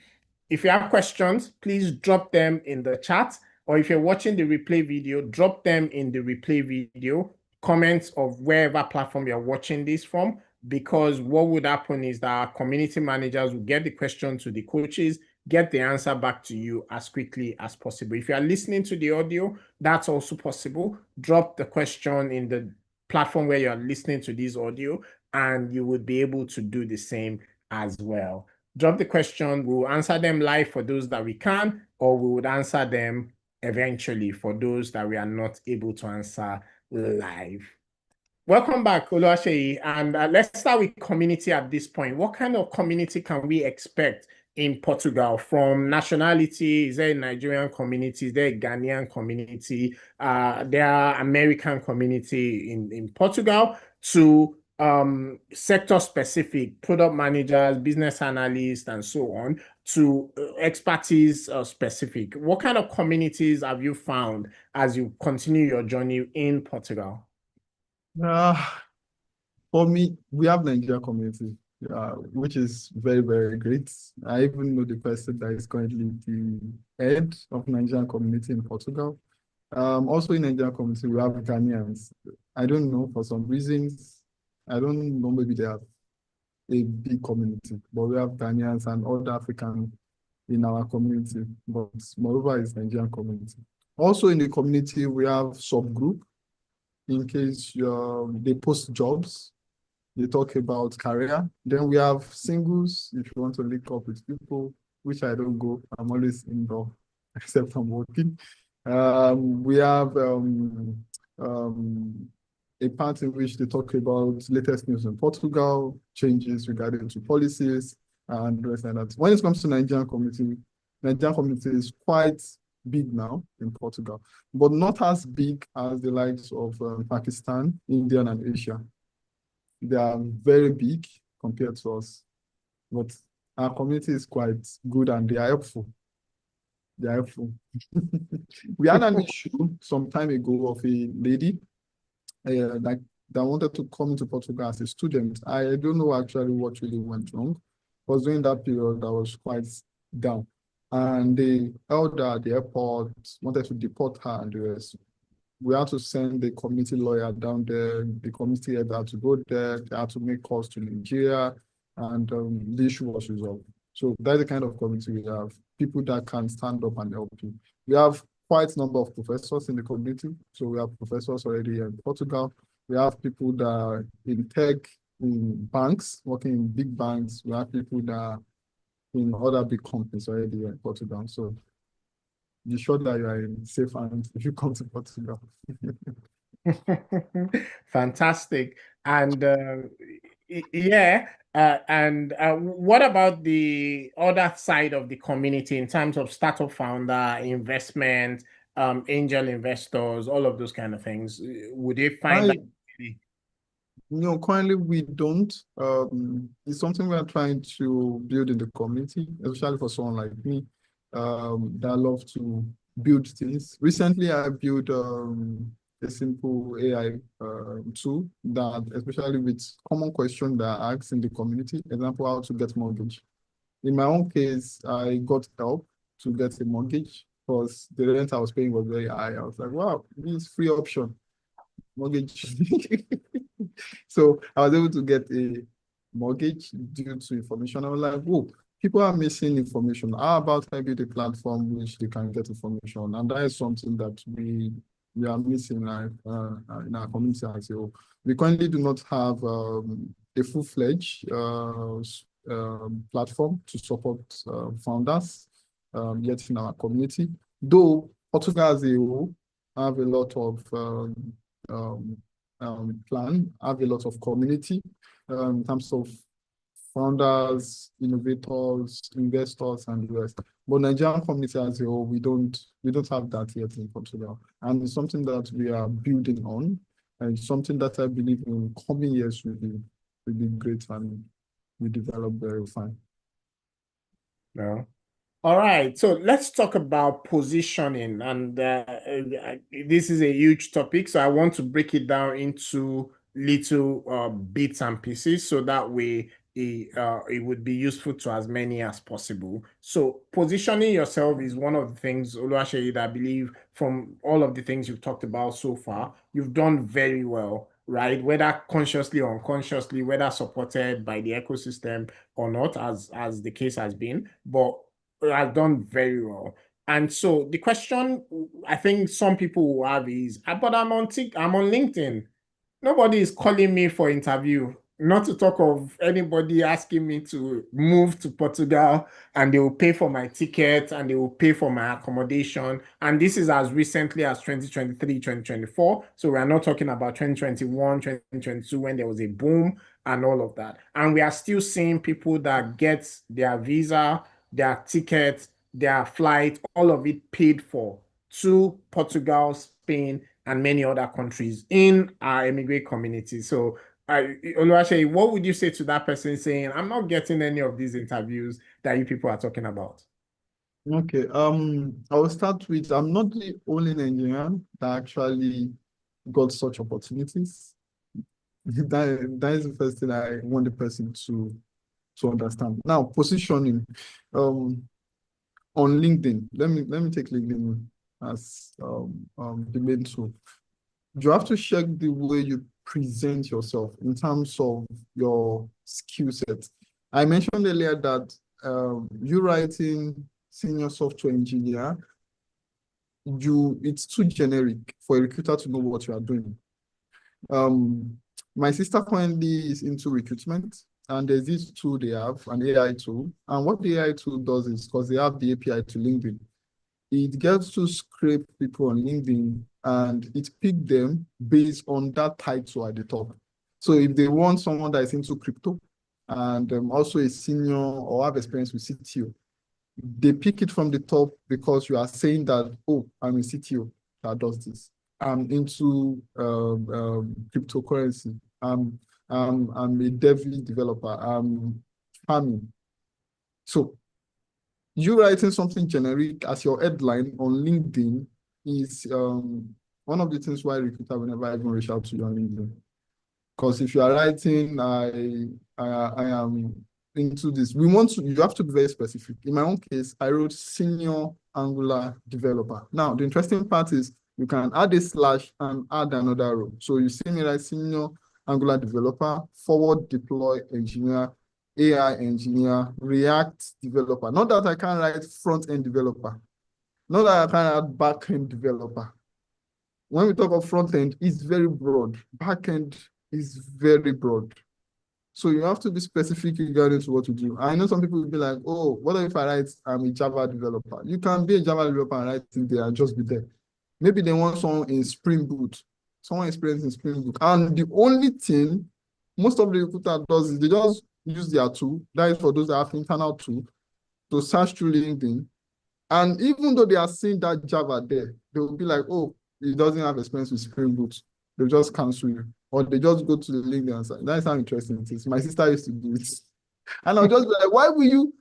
If you have questions, please drop them in the chat, or if you're watching the replay video, drop them in the replay video, comments of wherever platform you're watching this from, because what would happen is that our community managers will get the question to the coaches, get the answer back to you as quickly as possible. If you are listening to the audio, that's also possible. Drop the question in the platform where you're listening to this audio, and you would be able to do the same as well. Drop the question. We'll answer them live for those that we can, or we would answer them eventually for those that we are not able to answer live. Welcome back, Oluwaseyi. And let's start with community at this point. What kind of community can we expect in Portugal from nationality? Is there a Nigerian community? Is there a Ghanaian community? There are American community in Portugal to sector specific product managers, business analysts, and so on to expertise specific. What kind of communities have you found as you continue your journey in Portugal? For me, we have Nigeria community, which is very, very great. I even know the person that is currently the head of Nigerian community in Portugal. Also in Nigerian community, we have Ghanaians. I don't know, for some reasons, I don't know, maybe they have a big community, but we have Ghanaians and other African in our community, but moreover is Nigerian community. Also in the community, we have subgroup in case they post jobs, they talk about career. Then we have singles, if you want to link up with people, which I don't go, I'm always indoor, except I'm working. We have a part in which they talk about latest news in Portugal, changes regarding to policies, and the rest of that. When it comes to Nigerian community is quite big now in Portugal, but not as big as the likes of Pakistan, India, and Asia. They are very big compared to us, but our community is quite good and they are helpful. They are helpful. We had an issue some time ago of a lady that wanted to come into Portugal as a student. I don't know actually what really went wrong, because during that period I was quite down. And they held her at the airport, wanted to deport her and the rest. We had to send the community lawyer down there. The community head had to go there. They had to make calls to Nigeria, and the issue was resolved. So that's the kind of community we have. People that can stand up and help you. We have quite a number of professors in the community. So we have professors already in Portugal. We have people that are in tech, in banks, working in big banks. We have people that are in other big companies already in Portugal. So be sure that you are in safe hands if you come to Portugal. Fantastic. And what about the other side of the community in terms of startup founder, investment, angel investors, all of those kind of things? Would they find that? No, currently we don't. It's something we are trying to build in the community, especially for someone like me that love to build things. Recently, I built a simple AI tool that, especially with common questions that are asked in the community, example, how to get mortgage. In my own case, I got help to get a mortgage because the rent I was paying was very high. I was like, wow, this free option, mortgage. So I was able to get a mortgage due to information. I was like, whoa, people are missing information. How about I build a platform which they can get information? And that is something that we are missing in our community as a whole. We currently do not have a full-fledged platform to support founders yet in our community. Though Portugal as a whole have a lot of have a lot of community in terms of founders, innovators, investors, and the rest. But Nigerian community as a whole, we don't have that yet in Portugal. And it's something that we are building on, and something that I believe in coming years will be great and we develop very fine. No. All right, so let's talk about positioning, and this is a huge topic, so I want to break it down into little bits and pieces so that way it would be useful to as many as possible. So positioning yourself is one of the things, Oluwaseyi, that I believe from all of the things you've talked about so far, you've done very well, right? Whether consciously or unconsciously, whether supported by the ecosystem or not, as the case has been, but has done very well. And so the question I think some people will have is, but I'm on LinkedIn. Nobody is calling me for interview. Not to talk of anybody asking me to move to Portugal and they will pay for my ticket and they will pay for my accommodation. And this is as recently as 2023, 2024. So we are not talking about 2021, 2022 when there was a boom and all of that. And we are still seeing people that get their visa, their ticket, their flight, all of it paid for to Portugal, Spain, and many other countries in our immigrant community. So Oluwaseyi, what would you say to that person saying, I'm not getting any of these interviews that you people are talking about? Okay, I will start with, I'm not the only Nigerian that actually got such opportunities. That is the first thing I want the person to understand. Now, positioning on LinkedIn. Let me take LinkedIn as the main tool. You have to check the way you present yourself in terms of your skill set. I mentioned earlier that you writing senior software engineer, it's too generic for a recruiter to know what you are doing. My sister currently is into recruitment, and there's this tool they have, an AI tool. And what the AI tool does is, because they have the API to LinkedIn, it gets to scrape people on LinkedIn and it picks them based on that title at the top. So if they want someone that is into crypto and also a senior or have experience with CTO, they pick it from the top because you are saying that, oh, I'm a CTO that does this. I'm into cryptocurrency. I'm a developer. I'm farming. So you writing something generic as your headline on LinkedIn is one of the things why recruiter will never even reach out to you on LinkedIn. Because if you are writing, I am into this, you have to be very specific. In my own case, I wrote senior Angular developer. Now, the interesting part is you can add a slash and add another role. So you see me write senior Angular developer, forward deploy engineer, AI engineer, React developer. Not that I can't write front-end developer. Not that I can't write back-end developer. When we talk of front-end, it's very broad. Back-end is very broad. So you have to be specific regarding to what to do. I know some people will be like, oh, what if I write I'm a Java developer? You can be a Java developer and write it there and just be there. Maybe they want someone in Spring Boot, someone experienced in Spring Boot. And the only thing most of the recruiter does is they just use their tool. That is for those that have internal tool to search through LinkedIn. And even though they are seeing that Java there, they will be like, oh, it doesn't have experience with Spring Boot. They'll just cancel you. Or they just go to the LinkedIn and say, that's how interesting it is. My sister used to do it. And I'll just be like, why will you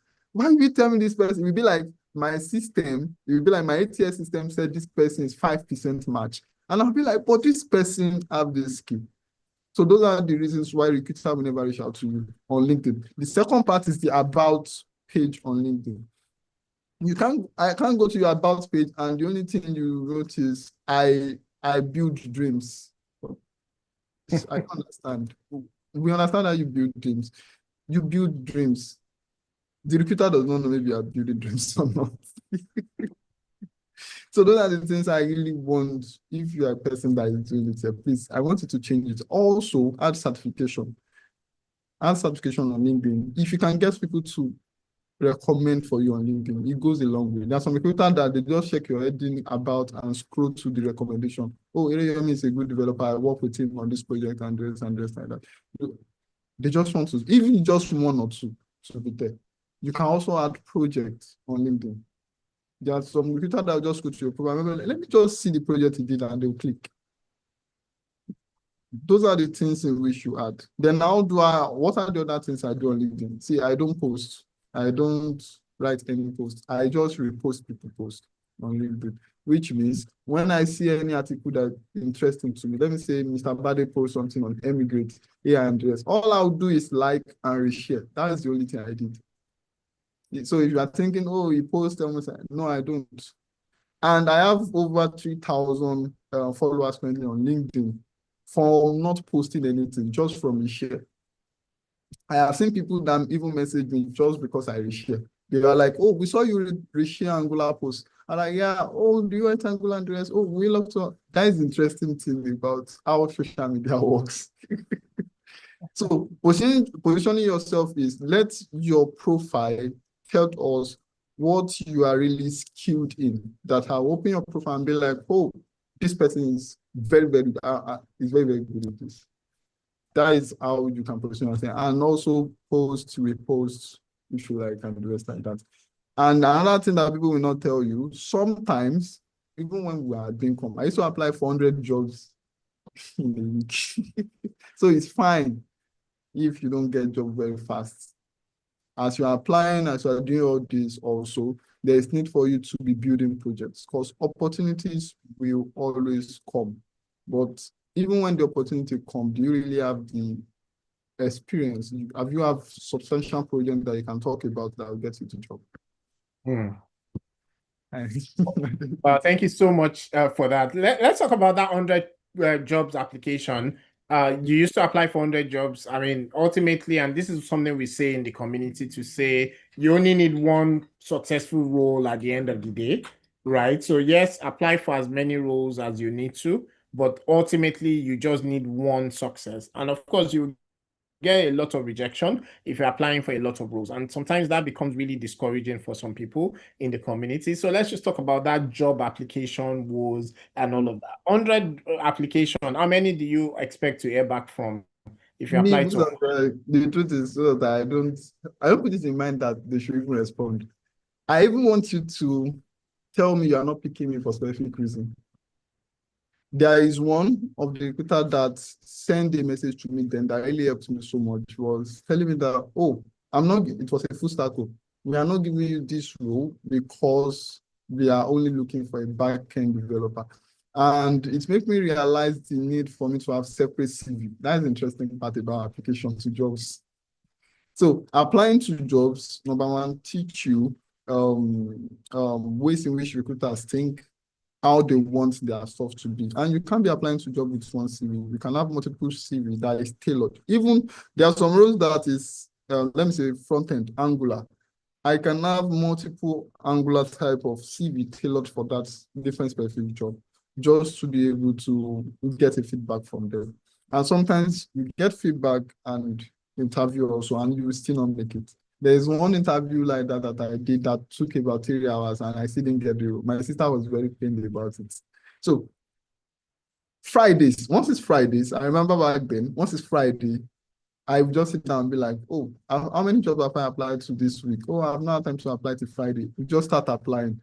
tell me this person? It will be like, my system, it will be like my ATS system said this person is 5% match. And I'll be like, but this person have this skill. So those are the reasons why recruiter will never reach out to you on LinkedIn. The second part is the about page on LinkedIn. I can't go to your about page and the only thing you wrote is I build dreams. I don't understand. We understand how you build dreams. You build dreams. The recruiter does not know maybe you are building dreams or not. So those are the things I really want. If you are a person that is doing it, please, I want you to change it. Also, add certification. Add certification on LinkedIn. If you can get people to recommend for you on LinkedIn, it goes a long way. There's some recruiter that they just check your heading about and scroll to the recommendation. Oh, Ereyemi is a good developer. I work with him on this project and this like that. They just want to, even just one or two, to be there. You can also add projects on LinkedIn. There are some recruiter that will just go to your program. Let me just see the project you did, and they'll click. Those are the things in which you add. Then what are the other things I do on LinkedIn? See, I don't post. I don't write any post. I just repost people post on LinkedIn, which means when I see any article that's interesting to me, let me say Mr. Bade post something on eMigr8, AI and the rest, all I'll do is like and reshare. That is the only thing I did. So if you are thinking, oh, you post, no, I don't. And I have over 3,000 followers currently on LinkedIn for not posting anything, just from reshare. I have seen people that even message me just because I reshare. They are like, oh, we saw you reshare Angular post. I'm like, yeah, oh, do you write Angular and the rest? Oh, we love to. That is interesting thing about how social media works. So positioning yourself is let your profile tell us what you are really skilled in. That I'll open your profile and be like, oh, this person is very, very, very good at this. That is how you can position yourself. And also post, repost, if you like, and the rest like that. And another thing that people will not tell you, sometimes, even when we are doing I used to apply for 100 jobs in a week. So it's fine if you don't get job very fast. As you're applying, as you're doing all this also, there is need for you to be building projects because opportunities will always come. But even when the opportunity comes, do you really have the experience? Have you have substantial project that you can talk about that will get you to job? Hmm. Well, thank you so much for that. Let's talk about that 100 jobs application. You used to apply for 100 jobs. I mean, ultimately, and this is something we say in the community to say you only need one successful role at the end of the day, right? So yes, apply for as many roles as you need to, but ultimately you just need one success. And of course, you get a lot of rejection if you're applying for a lot of roles. And sometimes that becomes really discouraging for some people in the community. So let's just talk about that job application woes and all of that. 100 application, how many do you expect to hear back from if you apply to? The truth is so that I don't put this in mind that they should even respond. I even want you to tell me you are not picking me for specific reason. There is one of the recruiter that sent a message to me then that really helped me so much. Was telling me that, oh, it was a full stack. We are not giving you this role because we are only looking for a back-end developer. And it made me realize the need for me to have separate CV. That's the interesting part about application to jobs. So applying to jobs, number one, teach you ways in which recruiters think, how they want their stuff to be. And you can't be applying to job with one CV. You can have multiple CV that is tailored. Even there are some roles that is, let me say, front-end, Angular. I can have multiple Angular type of CV tailored for that different specific job, just to be able to get a feedback from them. And sometimes you get feedback and interview also, and you will still not make it. There's one interview like that I did that took about 3 hours and I still didn't get the role. My sister was very pained about it. So Fridays, once it's Fridays, I remember back then, once it's Friday, I would just sit down and be like, oh, how many jobs have I applied to this week? Oh, I have not had time to apply to Friday. We just start applying.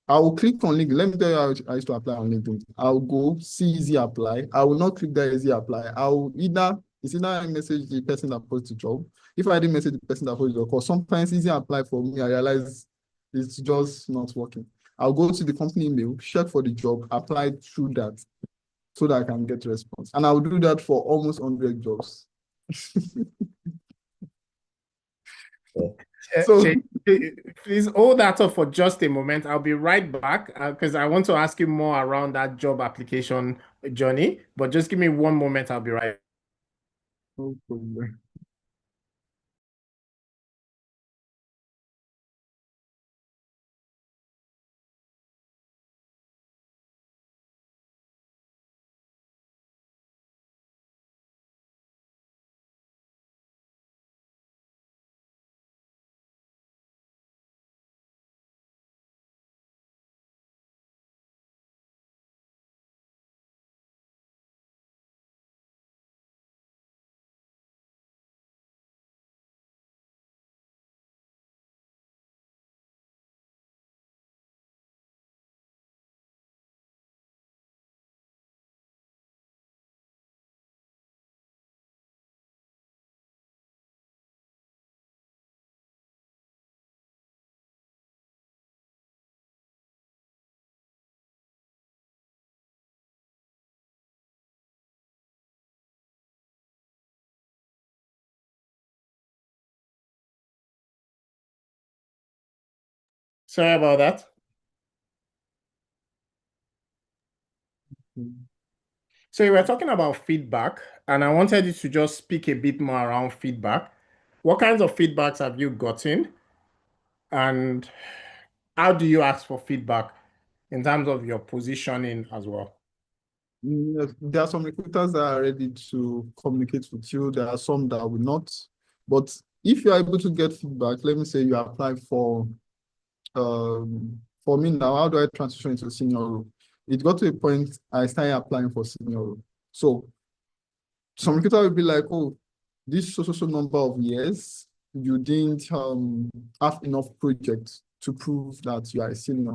I will click on LinkedIn. Let me tell you how I used to apply on LinkedIn. I'll go see easy apply. I will not click that easy apply. It's either I message the person that posts the job. If I didn't message the person that posts the job, because sometimes easy apply for me, I realize it's just not working. I'll go to the company email, check for the job, apply through that so that I can get a response. And I'll do that for almost 100 jobs. So please hold that up for just a moment. I'll be right back because I want to ask you more around that job application journey. But just give me one moment. I'll be right back. No problem. Sorry about that. So we were talking about feedback, and I wanted you to just speak a bit more around feedback. What kinds of feedbacks have you gotten, and how do you ask for feedback in terms of your positioning as well? Yes, there are some recruiters that are ready to communicate with you. There are some that will not. But if you are able to get feedback, let me say you apply for me now, how do I transition into senior role? It got to a point I started applying for senior role. So some recruiter will be like, oh, this so number of years, you didn't have enough projects to prove that you are a senior.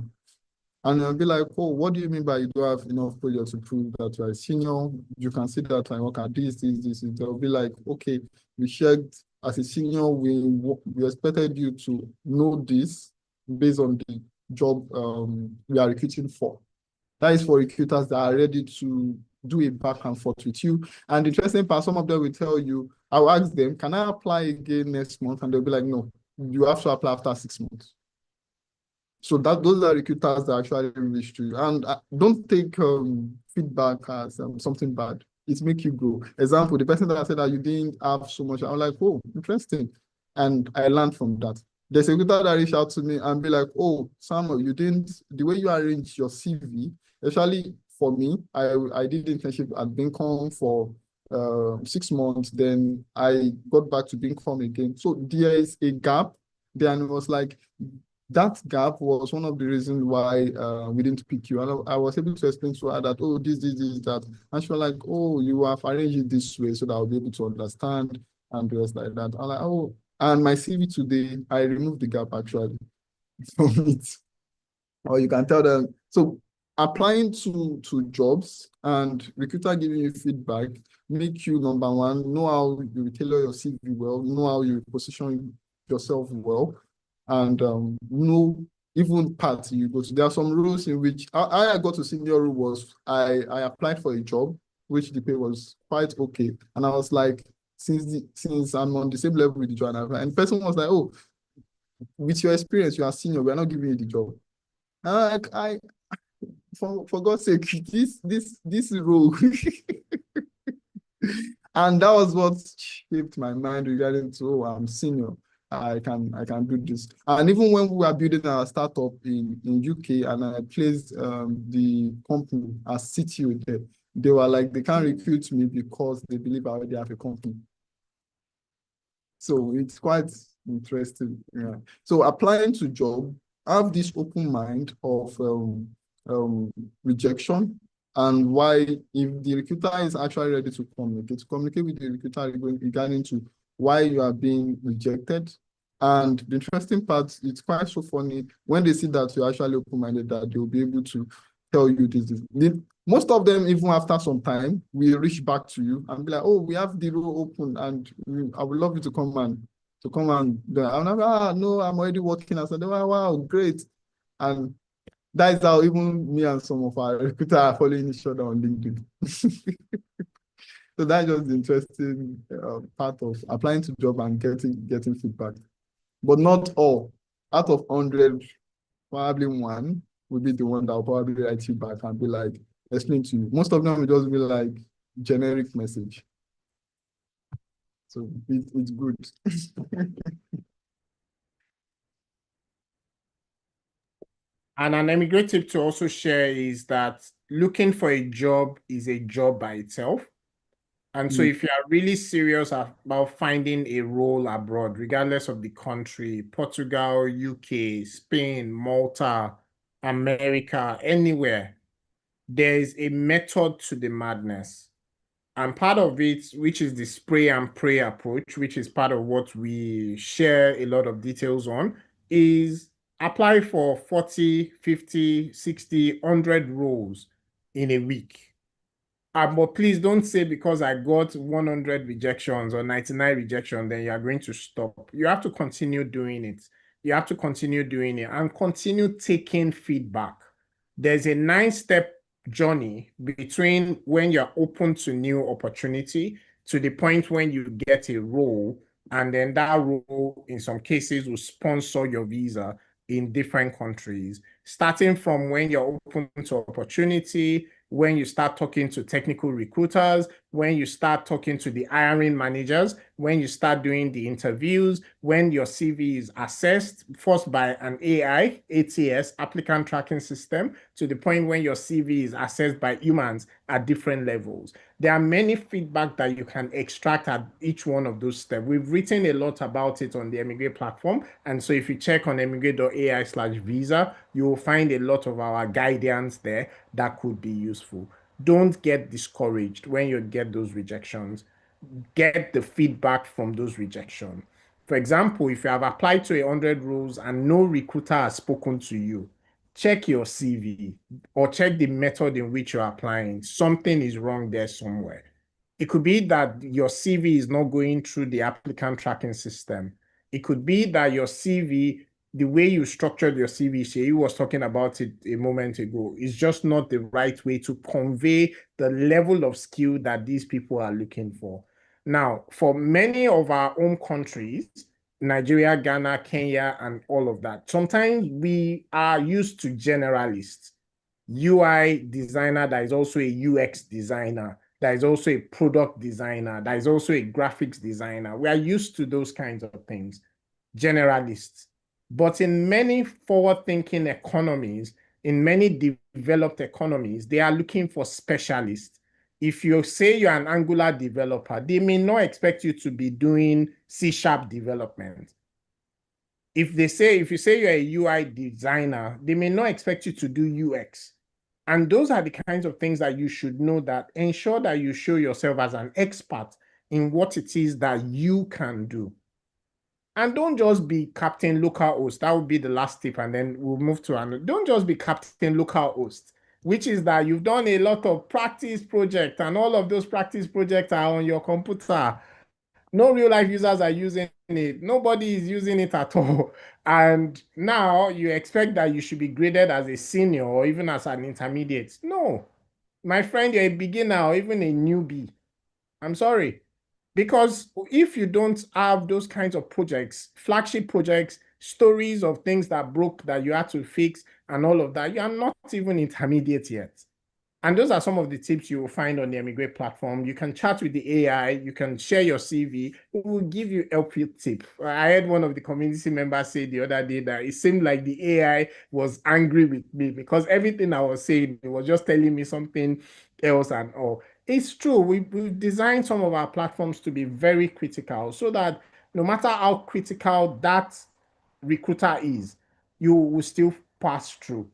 And I'll be like, oh, what do you mean by you don't have enough projects to prove that you are a senior? You can see that I work at this. They'll be like, okay, we checked as a senior, we expected you to know this based on the job we are recruiting for. That is for recruiters that are ready to do a back and forth with you. And the interesting part, some of them will tell you, I'll ask them, can I apply again next month? And they'll be like, no, you have to apply after 6 months. So those are recruiters that actually reach to you. And don't take feedback as something bad. It makes you grow. Example, the person that said that you didn't have so much, I'm like, oh, interesting. And I learned from that. There's a recruiter that reached out to me and be like, oh, Samuel, the way you arrange your CV, especially for me, I did internship at Bincom for 6 months. Then I got back to Bincom again. So there is a gap. Then it was like, that gap was one of the reasons why we didn't pick you. And I was able to explain to her that, oh, this, that. And she was like, oh, you have arranged it this way so that I'll be able to understand and just like that. I'm like, oh, and my CV today, I removed the gap actually from it. Or you can tell them. So applying to jobs and recruiter giving you feedback make you, number one, know how you tailor your CV well, know how you position yourself well, and know even parts you go to. There are some roles in which I got to senior role was I applied for a job which the pay was quite okay, and I was like, since I'm on the same level with the job, and the person was like, oh, with your experience, you are senior, we're not giving you the job. And I for God's sake, this role. And that was what shaped my mind regarding to, oh, I'm senior. I can do this. And even when we were building our startup in UK and I placed the company as CTO there, they were like, they can't recruit me because they believe I already have a company. So it's quite interesting. Yeah. So applying to job, have this open mind of rejection, and why, if the recruiter is actually ready to communicate with the recruiter regarding to why you are being rejected. And the interesting part, it's quite so funny when they see that you're actually open-minded, that they'll be able to tell you this. Most of them, even after some time, will reach back to you and be like, oh, we have the role open and I would love you to come and do it. I'm like, no, I'm already working. I said, wow, great. And that is how even me and some of our recruiters are following each other on LinkedIn. So that's just the interesting part of applying to job and getting feedback. But not all. Out of 100, probably one would be the one that will probably write you back and be like, explain to you. Most of them will just be like generic message. So it's good. And an eMigr8 tip to also share is that looking for a job is a job by itself. And so if you are really serious about finding a role abroad, regardless of the country, Portugal, UK, Spain, Malta, America, anywhere, there is a method to the madness. And part of it, which is the spray and pray approach, which is part of what we share a lot of details on, is apply for 40, 50, 60, 100 roles in a week. But please don't say because I got 100 rejections or 99 rejections, then you are going to stop. You have to continue doing it. You have to continue doing it and continue taking feedback. There's a 9-step journey between when you're open to new opportunity to the point when you get a role, and then that role in some cases will sponsor your visa in different countries, starting from when you're open to opportunity, when you start talking to technical recruiters, when you start talking to the hiring managers, when you start doing the interviews, when your CV is assessed first by an AI, ATS, applicant tracking system, to the point when your CV is assessed by humans at different levels. There are many feedback that you can extract at each one of those steps. We've written a lot about it on the eMigr8 platform. And so if you check on eMigr8.ai/visa, you will find a lot of our guidance there that could be useful. Don't get discouraged when you get those rejections. Get the feedback from those rejections. For example, if you have applied to 100 roles and no recruiter has spoken to you, check your CV or check the method in which you're applying. Something is wrong there somewhere. It could be that your CV is not going through the applicant tracking system. It could be that your CV, the way you structured your CV, Sheyi was talking about it a moment ago, is just not the right way to convey the level of skill that these people are looking for. Now, for many of our own countries, Nigeria, Ghana, Kenya, and all of that, sometimes we are used to generalists. UI designer that is also a UX designer, that is also a product designer, that is also a graphics designer. We are used to those kinds of things, generalists. But in many forward-thinking economies, in many developed economies, they are looking for specialists. If you say you're an Angular developer, they may not expect you to be doing C# development. If you say you're a UI designer, they may not expect you to do UX. And those are the kinds of things that you should know, that ensure that you show yourself as an expert in what it is that you can do. And don't just be Captain Local Host. That would be the last tip, and then we'll move to another. Don't just be Captain Local Host, which is that you've done a lot of practice projects, and all of those practice projects are on your computer. No real life users are using it. Nobody is using it at all. And now you expect that you should be graded as a senior or even as an intermediate. No, my friend, you're a beginner or even a newbie. I'm sorry. Because if you don't have those kinds of projects, flagship projects, stories of things that broke that you had to fix and all of that, you are not even intermediate yet. And those are some of the tips you will find on the eMigr8 platform. You can chat with the AI, you can share your CV, it will give you helpful tips. I heard one of the community members say the other day that it seemed like the AI was angry with me because everything I was saying, it was just telling me something else and all. It's true, we designed some of our platforms to be very critical so that no matter how critical that recruiter is, you will still pass through.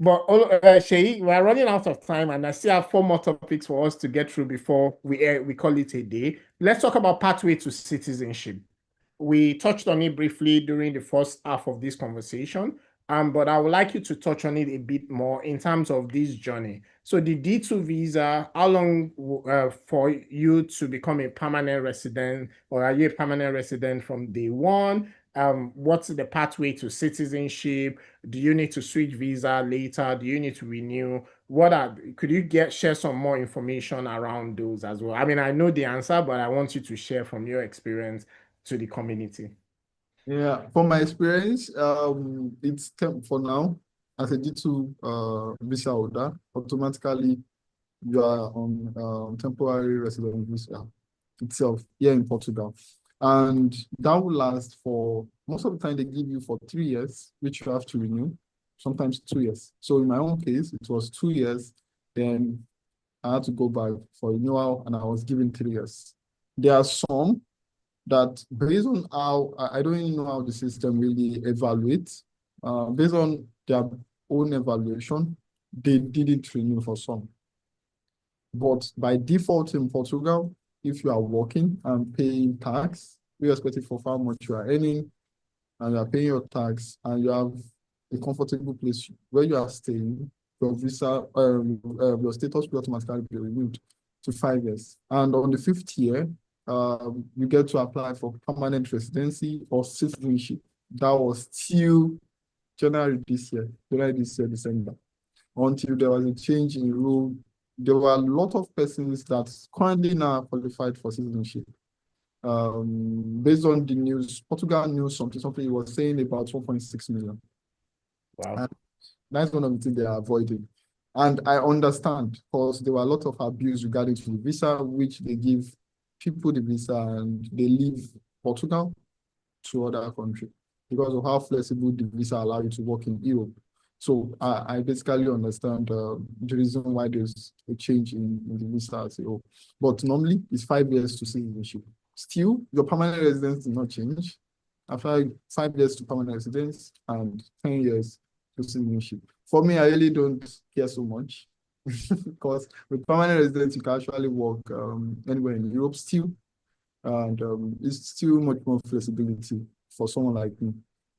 But Sheyi, we are running out of time, and I still have 4 more topics for us to get through before we call it a day. Let's talk about pathway to citizenship. We touched on it briefly during the first half of this conversation, but I would like you to touch on it a bit more in terms of this journey. So the D2 visa, how long for you to become a permanent resident, or are you a permanent resident from day one? What's the pathway to citizenship? Do you need to switch visa later? Do you need to renew? Could you share some more information around those as well? I mean, I know the answer, but I want you to share from your experience to the community. Yeah, from my experience, it's temp for now. As a D2 visa holder, automatically you are on temporary resident visa itself here in Portugal. And that will last for, most of the time they give you for 3 years, which you have to renew, sometimes 2 years. So in my own case, it was 2 years, then I had to go back for renewal and I was given 3 years. There are some that based on how, I don't even know how the system really evaluates, based on their own evaluation, they didn't renew for some. But by default in Portugal, if you are working and paying tax, irrespective of how much you are earning, and you are paying your tax, and you have a comfortable place where you are staying, your visa, your status will automatically be renewed to 5 years. And on the 5th year, you get to apply for permanent residency or citizenship. That was till January this year, December, until there was a change in rule. There were a lot of persons that currently now qualified for citizenship. Based on the news, Portugal news, something it was saying about 1.6 million. Wow. And that's one of the things they are avoiding. And I understand because there were a lot of abuse regarding to the visa, which they give people the visa and they leave Portugal to other country because of how flexible the visa allow you to work in Europe. So I basically understand the reason why there's a change in the visa as a whole. But normally it's 5 years to citizenship. Still, your permanent residence did not change. After 5 years to permanent residence and 10 years to citizenship. For me, I really don't care so much because with permanent residence, you can actually work anywhere in Europe still, and it's still much more flexibility for someone like me.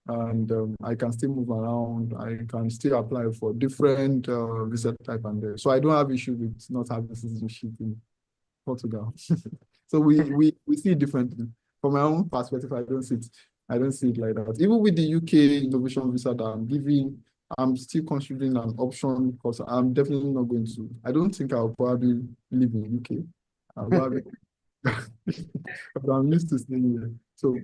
And I can still move around. I can still apply for different visa type and there. So I don't have issue with not having citizenship in Portugal. So we see it differently. From my own perspective, I don't see it like that. Even with the UK innovation visa that I'm giving, I'm still considering an option because I'm definitely not going to. I don't think I'll probably live in UK. I'll probably, but I'm used to staying here. So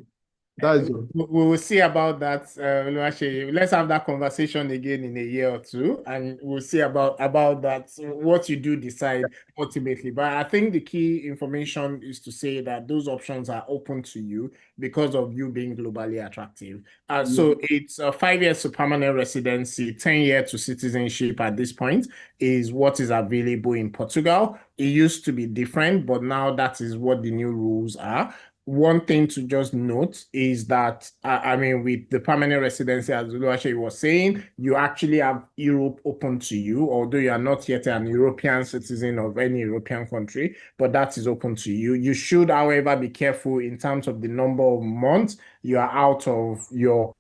that's it. We will see about that, Oluwaseyi. Let's have that conversation again in a year or two, and we'll see about that, what you do decide ultimately. But I think the key information is to say that those options are open to you because of you being globally attractive. So it's 5 years to permanent residency, 10 years to citizenship at this point is what is available in Portugal. It used to be different, but now that is what the new rules are. One thing to just note is that, I mean, with the permanent residency, as Oluwaseyi was saying, you actually have Europe open to you, although you are not yet an European citizen of any European country, but that is open to you. You should, however, be careful in terms of the number of months you are out of your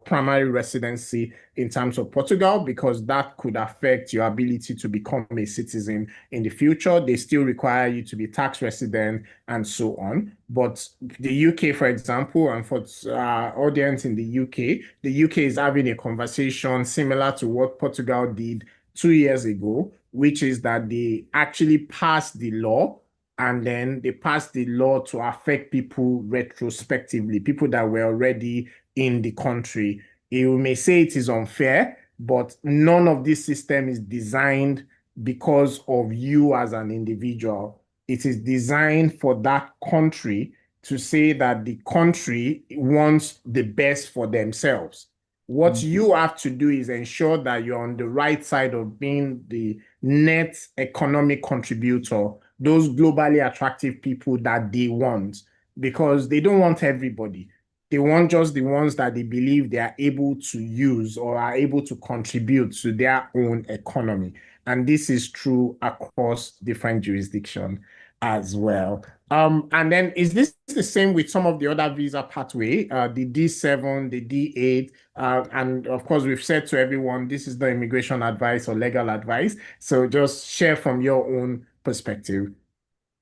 primary residency in terms of Portugal, because that could affect your ability to become a citizen in the future. They still require you to be tax resident and so on. But the UK, for example, and for audience in the the UK is having a conversation similar to what Portugal did 2 years ago, which is that they actually passed the law and then they passed the law to affect people retrospectively, people that were already in the country. You may say it is unfair, but none of this system is designed because of you as an individual. It is designed for that country to say that the country wants the best for themselves. What you have to do is ensure that you're on the right side of being the net economic contributor, those globally attractive people that they want, because they don't want everybody. They want just the ones that they believe they are able to use or are able to contribute to their own economy. And this is true across different jurisdictions as well. And then is this the same with some of the other visa pathway, the D7, the D8, and of course we've said to everyone, this is the immigration advice or legal advice. So just share from your own perspective.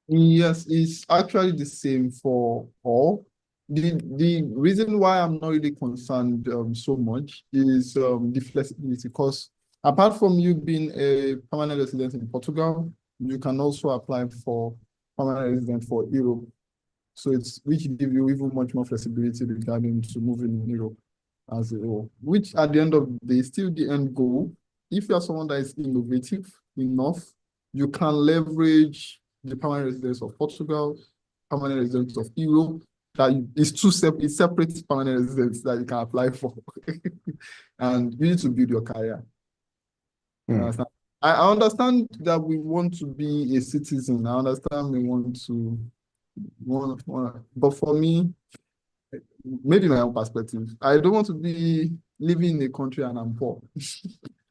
Yes, it's actually the same for all. The reason why I'm not really concerned so much is the flexibility, because apart from you being a permanent resident in Portugal, you can also apply for permanent resident for Europe. So it's which give you even much more flexibility regarding to moving in Europe as a whole, which at the end of the day, still the end goal. If you're someone that is innovative enough, you can leverage the permanent residence of Portugal, permanent residence of Europe, that is separate permanent residence that you can apply for. And you need to build your career. I understand that we want to be a citizen. I understand we want to, but for me, maybe my own perspective, I don't want to be living in a country and I'm poor.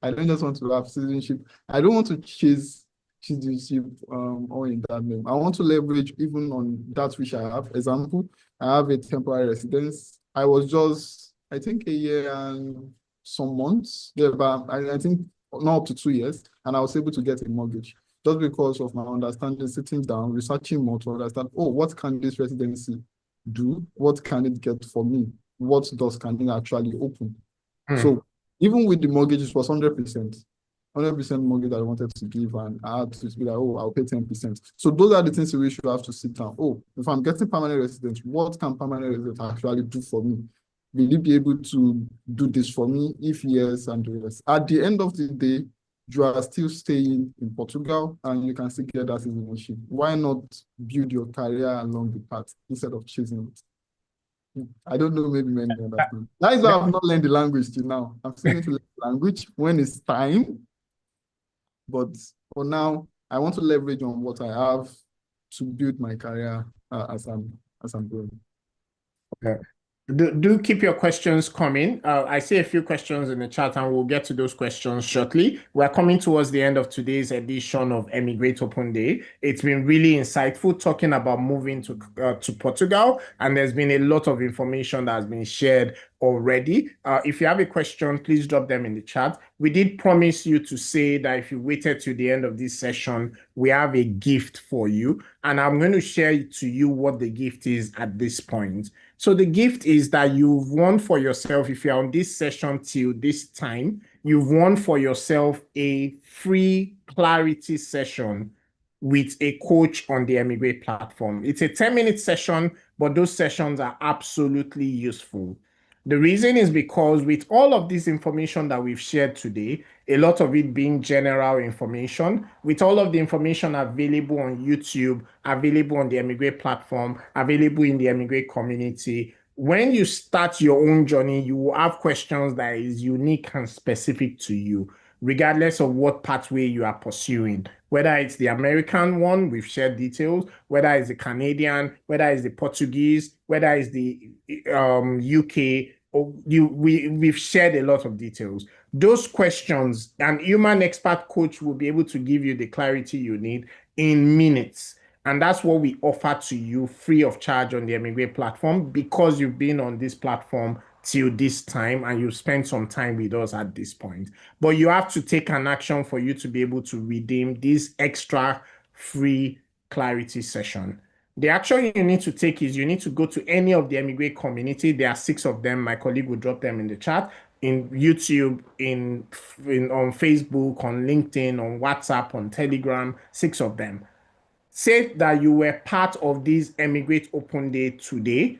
I don't just want to have citizenship. I don't want to chase citizenship or in that name. I want to leverage even on that which I have. Example, I have a temporary residence. I was just, I think, a year and some months there, but I think not up to 2 years, and I was able to get a mortgage just because of my understanding, sitting down, researching more to understand, oh, what can this residency do? What can it get for me? What doors can it actually open? So even with the mortgage, it was 100%. 100% mortgage that I wanted to give, and I had to be like, oh, I'll pay 10%. So those are the things we should have to sit down. Oh, if I'm getting permanent residence, what can permanent residence actually do for me? Will you be able to do this for me? If yes, and yes. At the end of the day, you are still staying in Portugal and you can still get that citizenship. Why not build your career along the path instead of chasing it? I don't know, maybe many understand. That is why I've not learned the language till now. I'm still going to learn the language when it's time. But for now, I want to leverage on what I have to build my career as I'm going. Yeah. Do keep your questions coming. I see a few questions in the chat, and we'll get to those questions shortly. We're coming towards the end of today's edition of eMigr8 Open Day. It's been really insightful talking about moving to Portugal, and there's been a lot of information that has been shared already. If you have a question, please drop them in the chat. We did promise you to say that if you waited to the end of this session, we have a gift for you, and I'm going to share to you what the gift is at this point. So the gift is that you've won for yourself, if you're on this session till this time, you've won for yourself a free clarity session with a coach on the eMigr8 platform. It's a 10-minute session, but those sessions are absolutely useful. The reason is because with all of this information that we've shared today, a lot of it being general information, with all of the information available on YouTube, available on the eMigr8 platform, available in the eMigr8 community, when you start your own journey, you will have questions that is unique and specific to you, regardless of what pathway you are pursuing. Whether it's the American one, we've shared details, whether it's the Canadian, whether it's the Portuguese, whether it's the UK, we've shared a lot of details. Those questions, an human expert coach will be able to give you the clarity you need in minutes. And that's what we offer to you free of charge on the eMigr8 platform, because you've been on this platform till this time and you've spent some time with us at this point. But you have to take an action for you to be able to redeem this extra free clarity session. The action you need to take is you need to go to any of the eMigr8 community. There are 6 of them. My colleague will drop them in the chat. In YouTube, on Facebook, on LinkedIn, on WhatsApp, on Telegram, 6 of them. Say that you were part of this eMigr8 Open Day today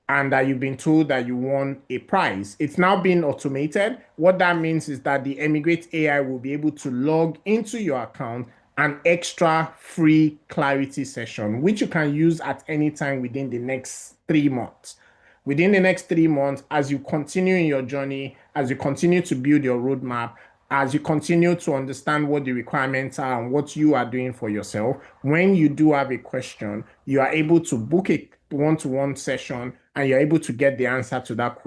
and that you've been told that you won a prize. It's now being automated. What that means is that the eMigr8 AI will be able to log into your account an extra free clarity session, which you can use at any time within the next 3 months. Within the next 3 months, as you continue in your journey, as you continue to build your roadmap, as you continue to understand what the requirements are and what you are doing for yourself, when you do have a question, you are able to book a one-to-one session and you're able to get the answer to that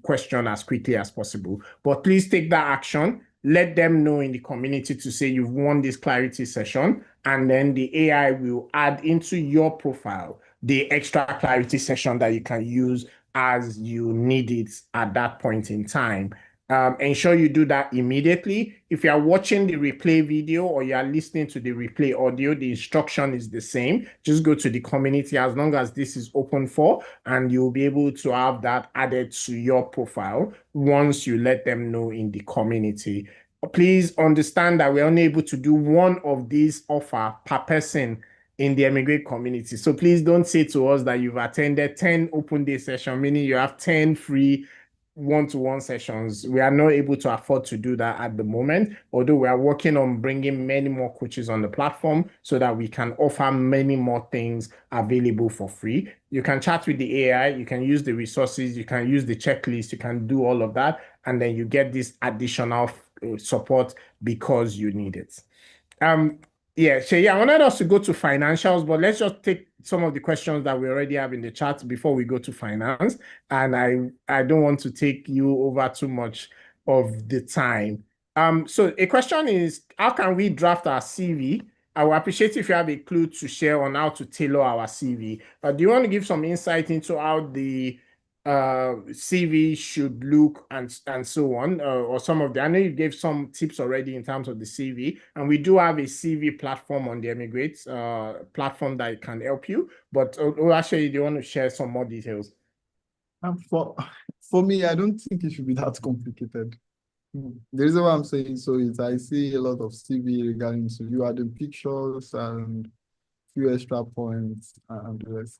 question as quickly as possible. But please take that action. Let them know in the community to say you've won this clarity session, and then the AI will add into your profile the extra clarity session that you can use as you need it at that point in time. Ensure you do that immediately. If you are watching the replay video or you are listening to the replay audio, the instruction is the same. Just go to the community as long as this is open for, and you'll be able to have that added to your profile once you let them know in the community. Please understand that we're only able to do one of these offer per person in the eMigr8 community. So please don't say to us that you've attended 10 open day sessions, meaning you have 10 free one-to-one sessions. We are not able to afford to do that at the moment, although we are working on bringing many more coaches on the platform so that we can offer many more things available for free. You can chat with the AI, you can use the resources, you can use the checklist, you can do all of that, and then you get this additional support because you need it. Yeah, Shay, I wanted us to go to financials, but let's just take some of the questions that we already have in the chat before we go to finance. And I don't want to take you over too much of the time. So a question is, how can we draft our CV? I would appreciate if you have a clue to share on how to tailor our CV. Do you want to give some insight into how the CV should look and so on, or some of the, I know you gave some tips already in terms of the CV, and we do have a CV platform on the eMigr8 platform that can help you, but actually, do you want to share some more details? For me, I don't think it should be that complicated. The reason why I'm saying so is I see a lot of CV regarding to you adding pictures and few extra points and the rest.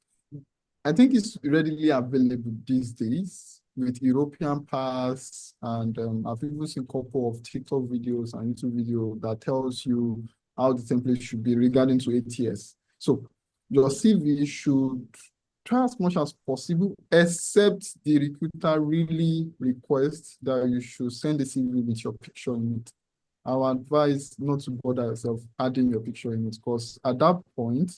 I think it's readily available these days. with European pass, and I've even seen a couple of TikTok videos and YouTube video that tells you how the template should be regarding to ATS. So your CV should try as much as possible, except the recruiter really requests that you should send the CV with your picture in it. I would advise not to bother yourself adding your picture in it, because at that point,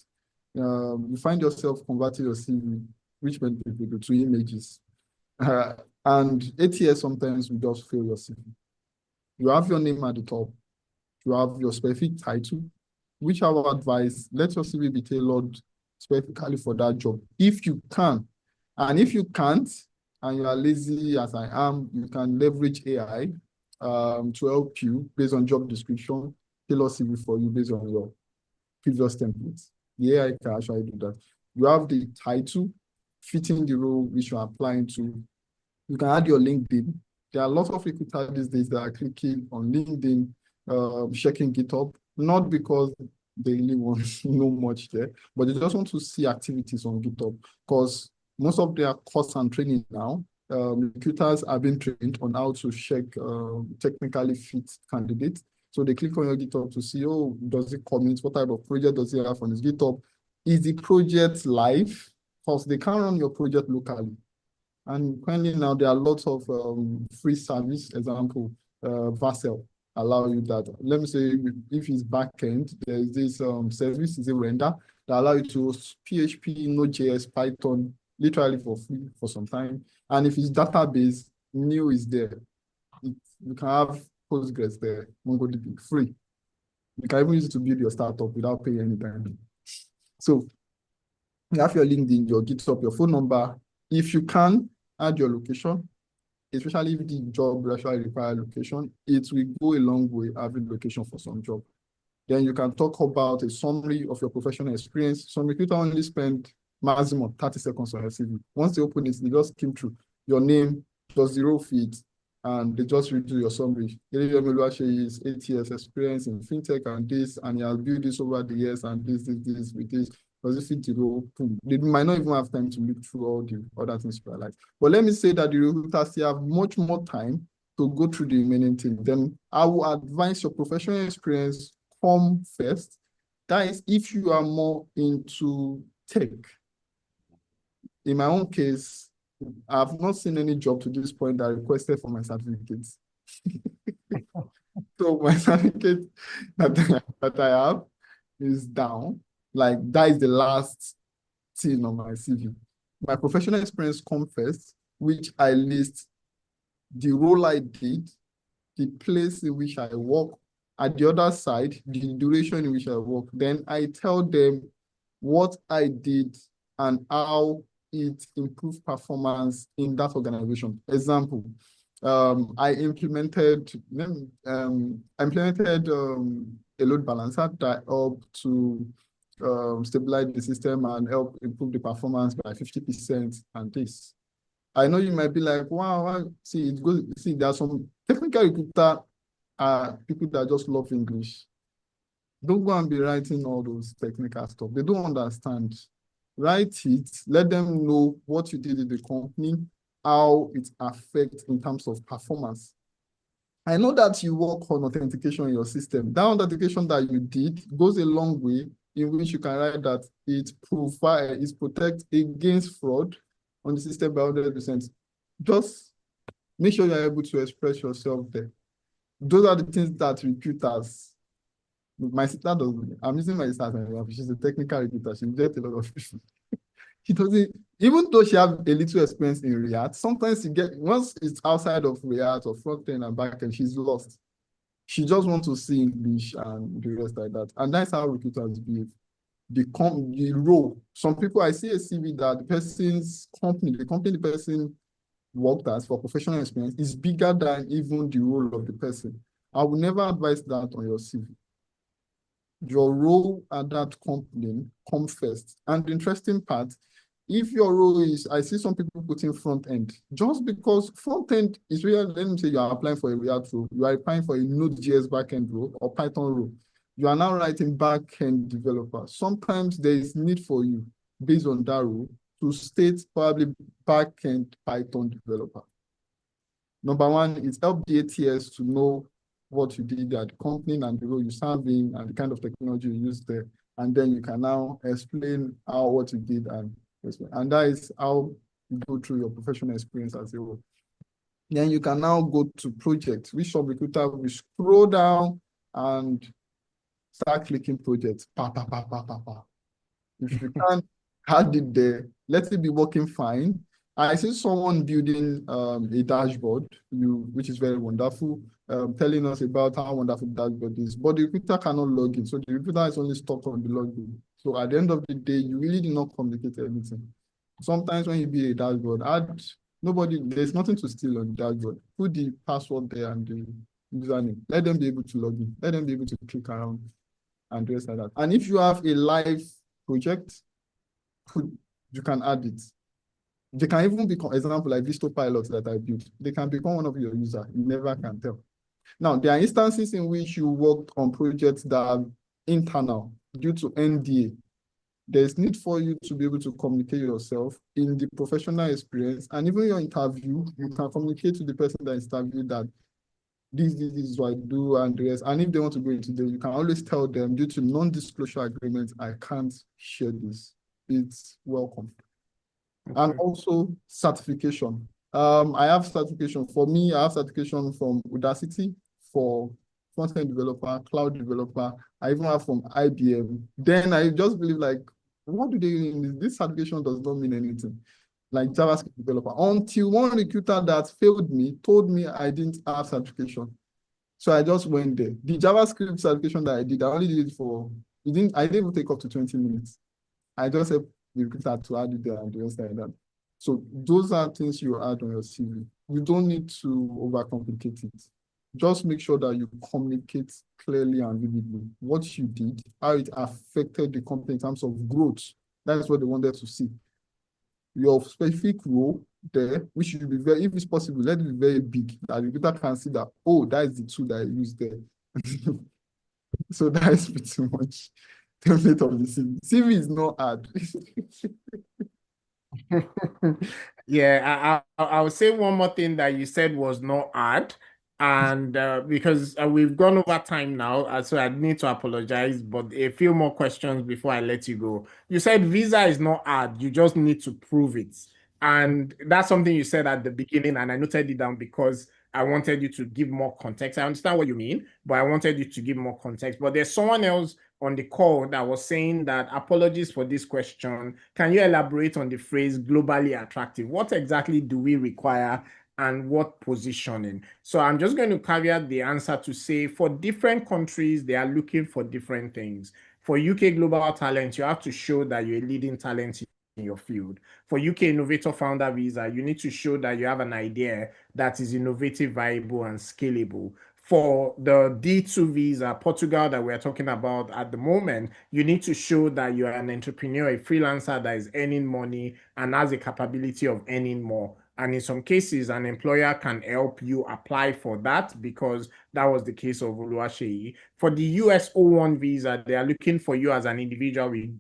you find yourself converting your CV, which many people do, to images. And ATS sometimes will just fail your CV. You have your name at the top, you have your specific title, which I would advise, let your CV be tailored specifically for that job, if you can. And if you can't, and you are lazy as I am, you can leverage AI to help you based on job description, tailor CV for you based on your previous templates. The AI can actually do that. You have the title fitting the role which you're applying to. You can add your LinkedIn. There are lots of recruiters these days that are clicking on LinkedIn, checking GitHub, not because they really want to know much there, but they just want to see activities on GitHub, because most of their course and training now, recruiters are being trained on how to check technically fit candidates. So they click on your GitHub to see, oh, does it commit? What type of project does it have on his GitHub? Is the project live? Because they can run your project locally. And currently now there are lots of free service, example, Vercel allow you that. Let me say, if it's backend, there's this service, is a render, that allow you to host PHP, Node.js, Python, literally for free for some time. And if it's database, new is there. You can have Postgres there, MongoDB, free. You can even use it to build your startup without paying any time. So you have your LinkedIn, your GitHub, your phone number. If you can, add your location, especially if the job actually requires location, it will go a long way having location for some job. Then you can talk about a summary of your professional experience. Some recruiter only spend maximum 30 seconds on your CV. Once they open it, they just skim through your name, does the role fit, and they just redo your summary. Is 8 years experience in fintech and this, and he has built this over the years and this with this. Does it fit the role? They might not even have time to look through all the other things you like. But let me say that the recruiters still have much more time to go through the remaining thing. Then I will advise your professional experience come first. That is if you are more into tech. In my own case, I've not seen any job to this point that requested for my certificates. So my certificate that I have is down. Like that is the last thing on my CV. My professional experience comes first, which I list the role I did, the place in which I work, at the other side, the duration in which I work. Then I tell them what I did and how it improved performance in that organization. Example, I implemented a load balancer that helped to stabilize the system and help improve the performance by 50% and this. I know you might be like, wow, see, it goes, see, there are some technical recruiter people that just love English. Don't go and be writing all those technical stuff. They don't understand. Write it, let them know what you did in the company, how it affects in terms of performance. I know that you work on authentication in your system. That authentication that you did goes a long way in which you can write that it protects against fraud on the system by 100%. Just make sure you're able to express yourself there. Those are the things that recruiters, my sister doesn't. I'm using my sister as an example. She's a technical recruiter. She gets a lot of people. She doesn't, even though she has a little experience in React, sometimes you get, once it's outside of React or front end and back end, she's lost. She just wants to see English and the rest like that. And that's how recruiters behave. The role. Some people, I see a CV that the person's company, the company the person worked as for professional experience is bigger than even the role of the person. I would never advise that on your CV. Your role at that company come first. And the interesting part, if your role is, I see some people putting front end, just because front end is really, let me say you are applying for a React role, you are applying for a Node.js backend role or Python role. You are now writing backend developer. Sometimes there is need for you based on that role to state probably backend Python developer. Number one, it helped the ATS to know what you did at the company and the role you serve in and the kind of technology you use there. And then you can now explain what you did and that is how you go through your professional experience as a whole. Then you can now go to projects, which some recruiter will scroll down and start clicking projects. If you can't add it there, let it be working fine. I see someone building a dashboard, which is very wonderful, telling us about how wonderful the dashboard is, but the recruiter cannot log in. So the recruiter is only stuck on the login. So at the end of the day, you really do not communicate anything. Sometimes when you build a dashboard, there's nothing to steal on the dashboard. Put the password there and the username. Let them be able to log in. Let them be able to click around and do it like that. And if you have a live project, you can add it. They can even become, example, like Visto pilots that I built. They can become one of your users. You never can tell. Now, there are instances in which you worked on projects that are internal due to NDA. There's need for you to be able to communicate yourself in the professional experience. And even your interview, you can communicate to the person that interviewed that this is what I do and the rest. And if they want to go into this, you can always tell them, due to non-disclosure agreements, I can't share this. It's welcome. Okay. And also certification. I have certification. For me, I have certification from Udacity for front-end developer, cloud developer. I even have from IBM. Then I just believe, like, what do they mean? This certification does not mean anything. Like JavaScript developer, until one recruiter that failed me told me I didn't have certification. So I just went there. The JavaScript certification that I did, I only did it I didn't even take up to 20 minutes. I just helped the recruiter to add it there and the rest like that. So those are things you add on your CV. You don't need to overcomplicate it. Just make sure that you communicate clearly and vividly what you did, how it affected the company in terms of growth. That's what they wanted to see. Your specific role there, which should be very, if it's possible, let it be very big, that the recruiter can see that, oh, that is the tool that I used there. So that is pretty much the template of the CV. CV is not hard. Yeah, I would say one more thing that you said was not hard. And because we've gone over time now, so I need to apologize, but a few more questions before I let you go. You said visa is not hard, you just need to prove it. And that's something you said at the beginning, and I noted it down because I wanted you to give more context. I understand what you mean, but I wanted you to give more context. But there's someone else on the call that was saying that, apologies for this question. Can you elaborate on the phrase globally attractive? What exactly do we require and what positioning? So I'm just going to caveat the answer to say for different countries, they are looking for different things. For UK Global Talent, you have to show that you're a leading talent in your field. For UK Innovator Founder Visa, you need to show that you have an idea that is innovative, viable, and scalable. For the D2 visa, Portugal, that we're talking about at the moment, you need to show that you're an entrepreneur, a freelancer that is earning money and has the capability of earning more. And in some cases, an employer can help you apply for that because that was the case of Oluwaseyi. For the US O1 visa, they are looking for you as an individual with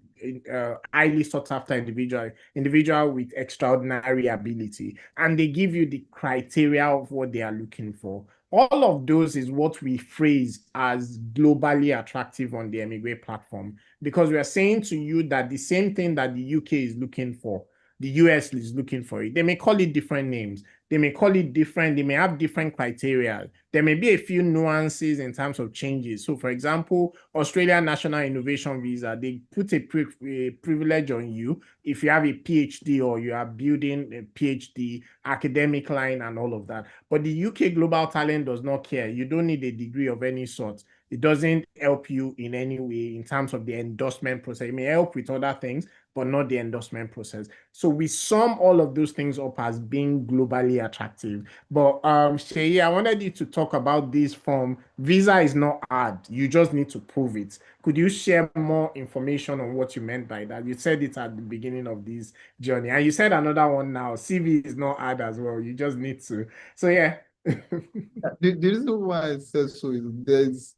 highly sought after individual with extraordinary ability. And they give you the criteria of what they are looking for. All of those is what we phrase as globally attractive on the eMigr8 platform, because we are saying to you that the same thing that the UK is looking for, the US is looking for it. They may call it different names. They may call it different. They may have different criteria. There may be a few nuances in terms of changes. So, for example, Australia National Innovation Visa, they put a privilege on you if you have a PhD or you are building a PhD academic line and all of that. But the UK Global Talent does not care. You don't need a degree of any sort. It doesn't help you in any way in terms of the endorsement process. It may help with other things, but not the endorsement process. So we sum all of those things up as being globally attractive. But Sheyi, I wanted you to talk about this from visa is not hard. You just need to prove it. Could you share more information on what you meant by that? You said it at the beginning of this journey. And you said another one now. CV is not hard as well. You just need to. So yeah. The reason why I said so is there's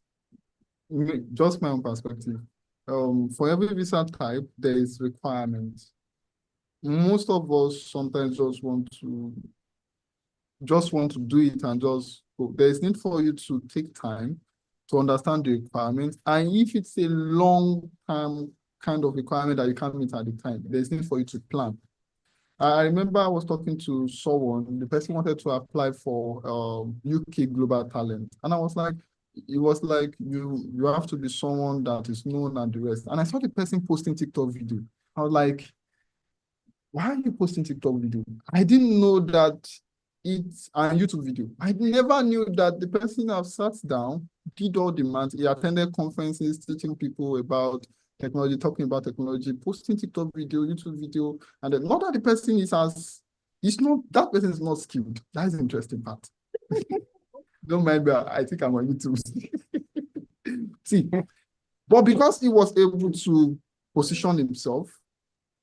just my own perspective. For every visa type, there is requirements. most of us sometimes just want to do it and just go. There's need for you to take time to understand the requirements. And if it's a long-term kind of requirement that you can't meet at the time, there's need for you to plan. I remember I was talking to someone, the person wanted to apply for UK Global Talent. And I was like, it was like you have to be someone that is known and the rest. And I saw the person posting TikTok video. I was like, why are you posting TikTok video? I didn't know that it's a YouTube video. I never knew that the person have sat down, did all the math. He attended conferences, teaching people about technology, talking about technology, posting TikTok video, YouTube video, and then not that the person is that person is not skilled. That is the interesting part. Don't mind me, I think I'm on YouTube. See, but because he was able to position himself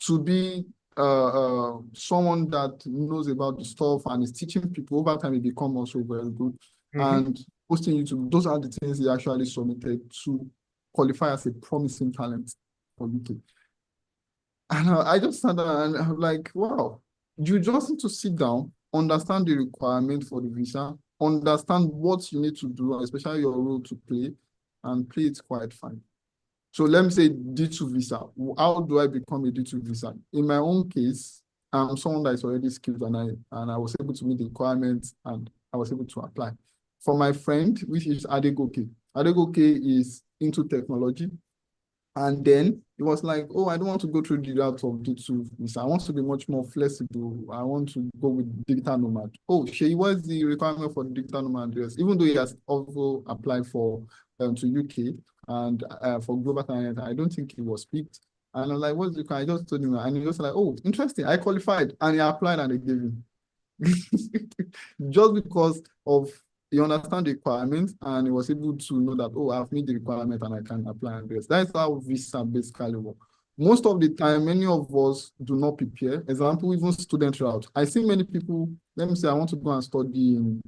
to be someone that knows about the stuff and is teaching people, over time, he become also very good. And posting YouTube, those are the things he actually submitted to qualify as a promising talent for UK. And I just sat down and I'm like, wow, you just need to sit down, understand the requirement for the visa, understand what you need to do, especially your role to play, and play it quite fine. So let me say D2 visa. How do I become a D2 visa? In my own case, I'm someone that is already skilled and I was able to meet the requirements and I was able to apply. For my friend, which is Adegoke. Adegoke is into technology. And then it was like, oh, I don't want to go through the route of D2 visa. I want to be much more flexible. I want to go with digital nomad. Oh, Shay, what's the requirement for the digital nomad? Yes, even though he has also applied for to UK and for global talent, I don't think he was picked. And I'm like, what's the requirement? I just told him, and he was like, oh, interesting. I qualified, and he applied, and they gave him. Just because of he understand the requirements and he was able to know that, oh, I've made the requirement and I can apply and this. That's how visa basically work. Most of the time, many of us do not prepare. Example, even student route. I see many people, let me say, I want to go and study in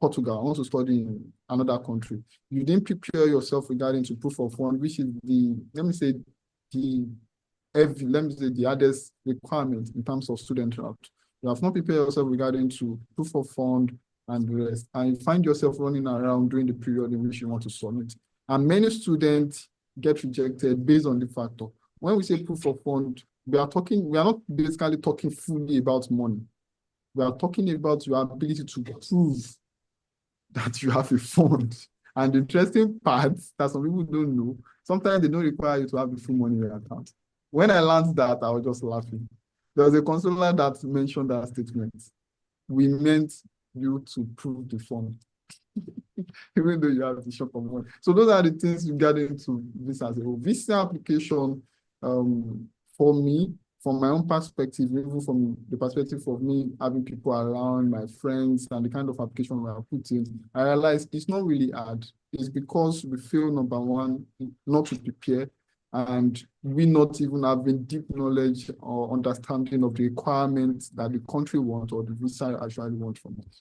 Portugal. I want to study in another country. You didn't prepare yourself regarding to proof of fund, which is the hardest requirement in terms of student route. You have not prepared yourself regarding to proof of fund and the rest, and you find yourself running around during the period in which you want to submit. And many students get rejected based on the factor. When we say proof of fund, we are not basically talking fully about money. We are talking about your ability to prove that you have a fund. And the interesting part that some people don't know, sometimes they don't require you to have the full money in your account. When I learned that, I was just laughing. There was a consular that mentioned that statement. We meant you to prove the fund, even though you have the shop of money. So those are the things regarding to visa. Visa application, for me, from my own perspective, even from the perspective of me having people around, my friends, and the kind of application we are putting, I realized it's not really hard. It's because we feel, number one, not to prepare, and we not even having deep knowledge or understanding of the requirements that the country wants or the visa actually wants from us.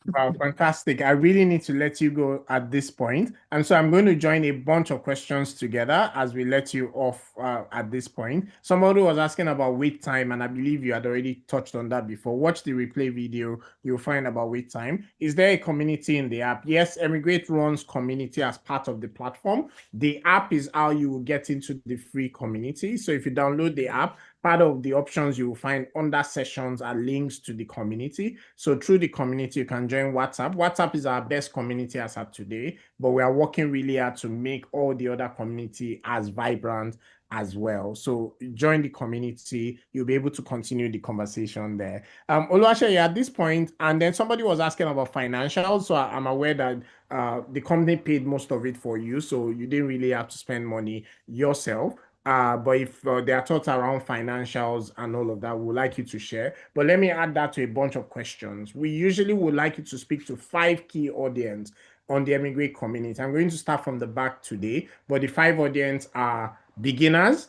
Wow, fantastic. I really need to let you go at this point. And so I'm going to join a bunch of questions together as we let you off at this point. Somebody was asking about wait time, and I believe you had already touched on that before. Watch the replay video. You'll find about wait time. Is there a community in the app? Yes, eMigr8 runs community as part of the platform. The app is how you will get into the free community. So if you download the app, part of the options you will find under sessions are links to the community. So through the community, you can join WhatsApp. WhatsApp is our best community as of today, but we are working really hard to make all the other community as vibrant as well. So join the community. You'll be able to continue the conversation there. Oluwaseyi, at this point, and then somebody was asking about financials. So I'm aware that the company paid most of it for you, so you didn't really have to spend money yourself. But if there are thoughts around financials and all of that, we would like you to share. But let me add that to a bunch of questions. We usually would like you to speak to 5 key audience on the eMigr8 community. I'm going to start from the back today, but the 5 audience are beginners,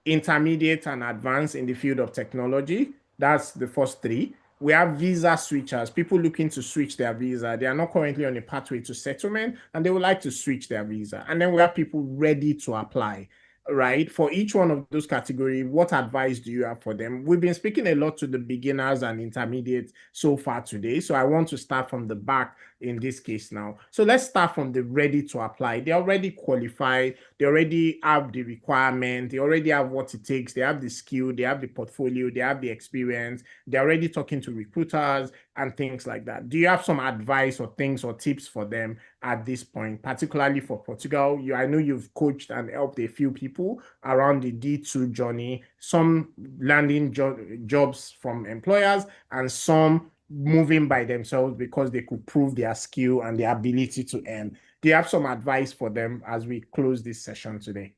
intermediate, and advanced in the field of technology. That's the first 3. We have visa switchers, people looking to switch their visa. They are not currently on a pathway to settlement, and they would like to switch their visa. And then we have people ready to apply. right? For each one of those categories, what advice do you have for them? We've been speaking a lot to the beginners and intermediates so far today. So I want to start from the back in this case now. So let's start from the ready to apply. They're already qualified. They already have the requirement. They already have what it takes. They have the skill. They have the portfolio. They have the experience. They're already talking to recruiters and things like that. Do you have some advice or things or tips for them at this point, particularly for Portugal? I know you've coached and helped a few people around the D2 journey, some landing jobs from employers and some moving by themselves because they could prove their skill and their ability to earn. Do you have some advice for them as we close this session today?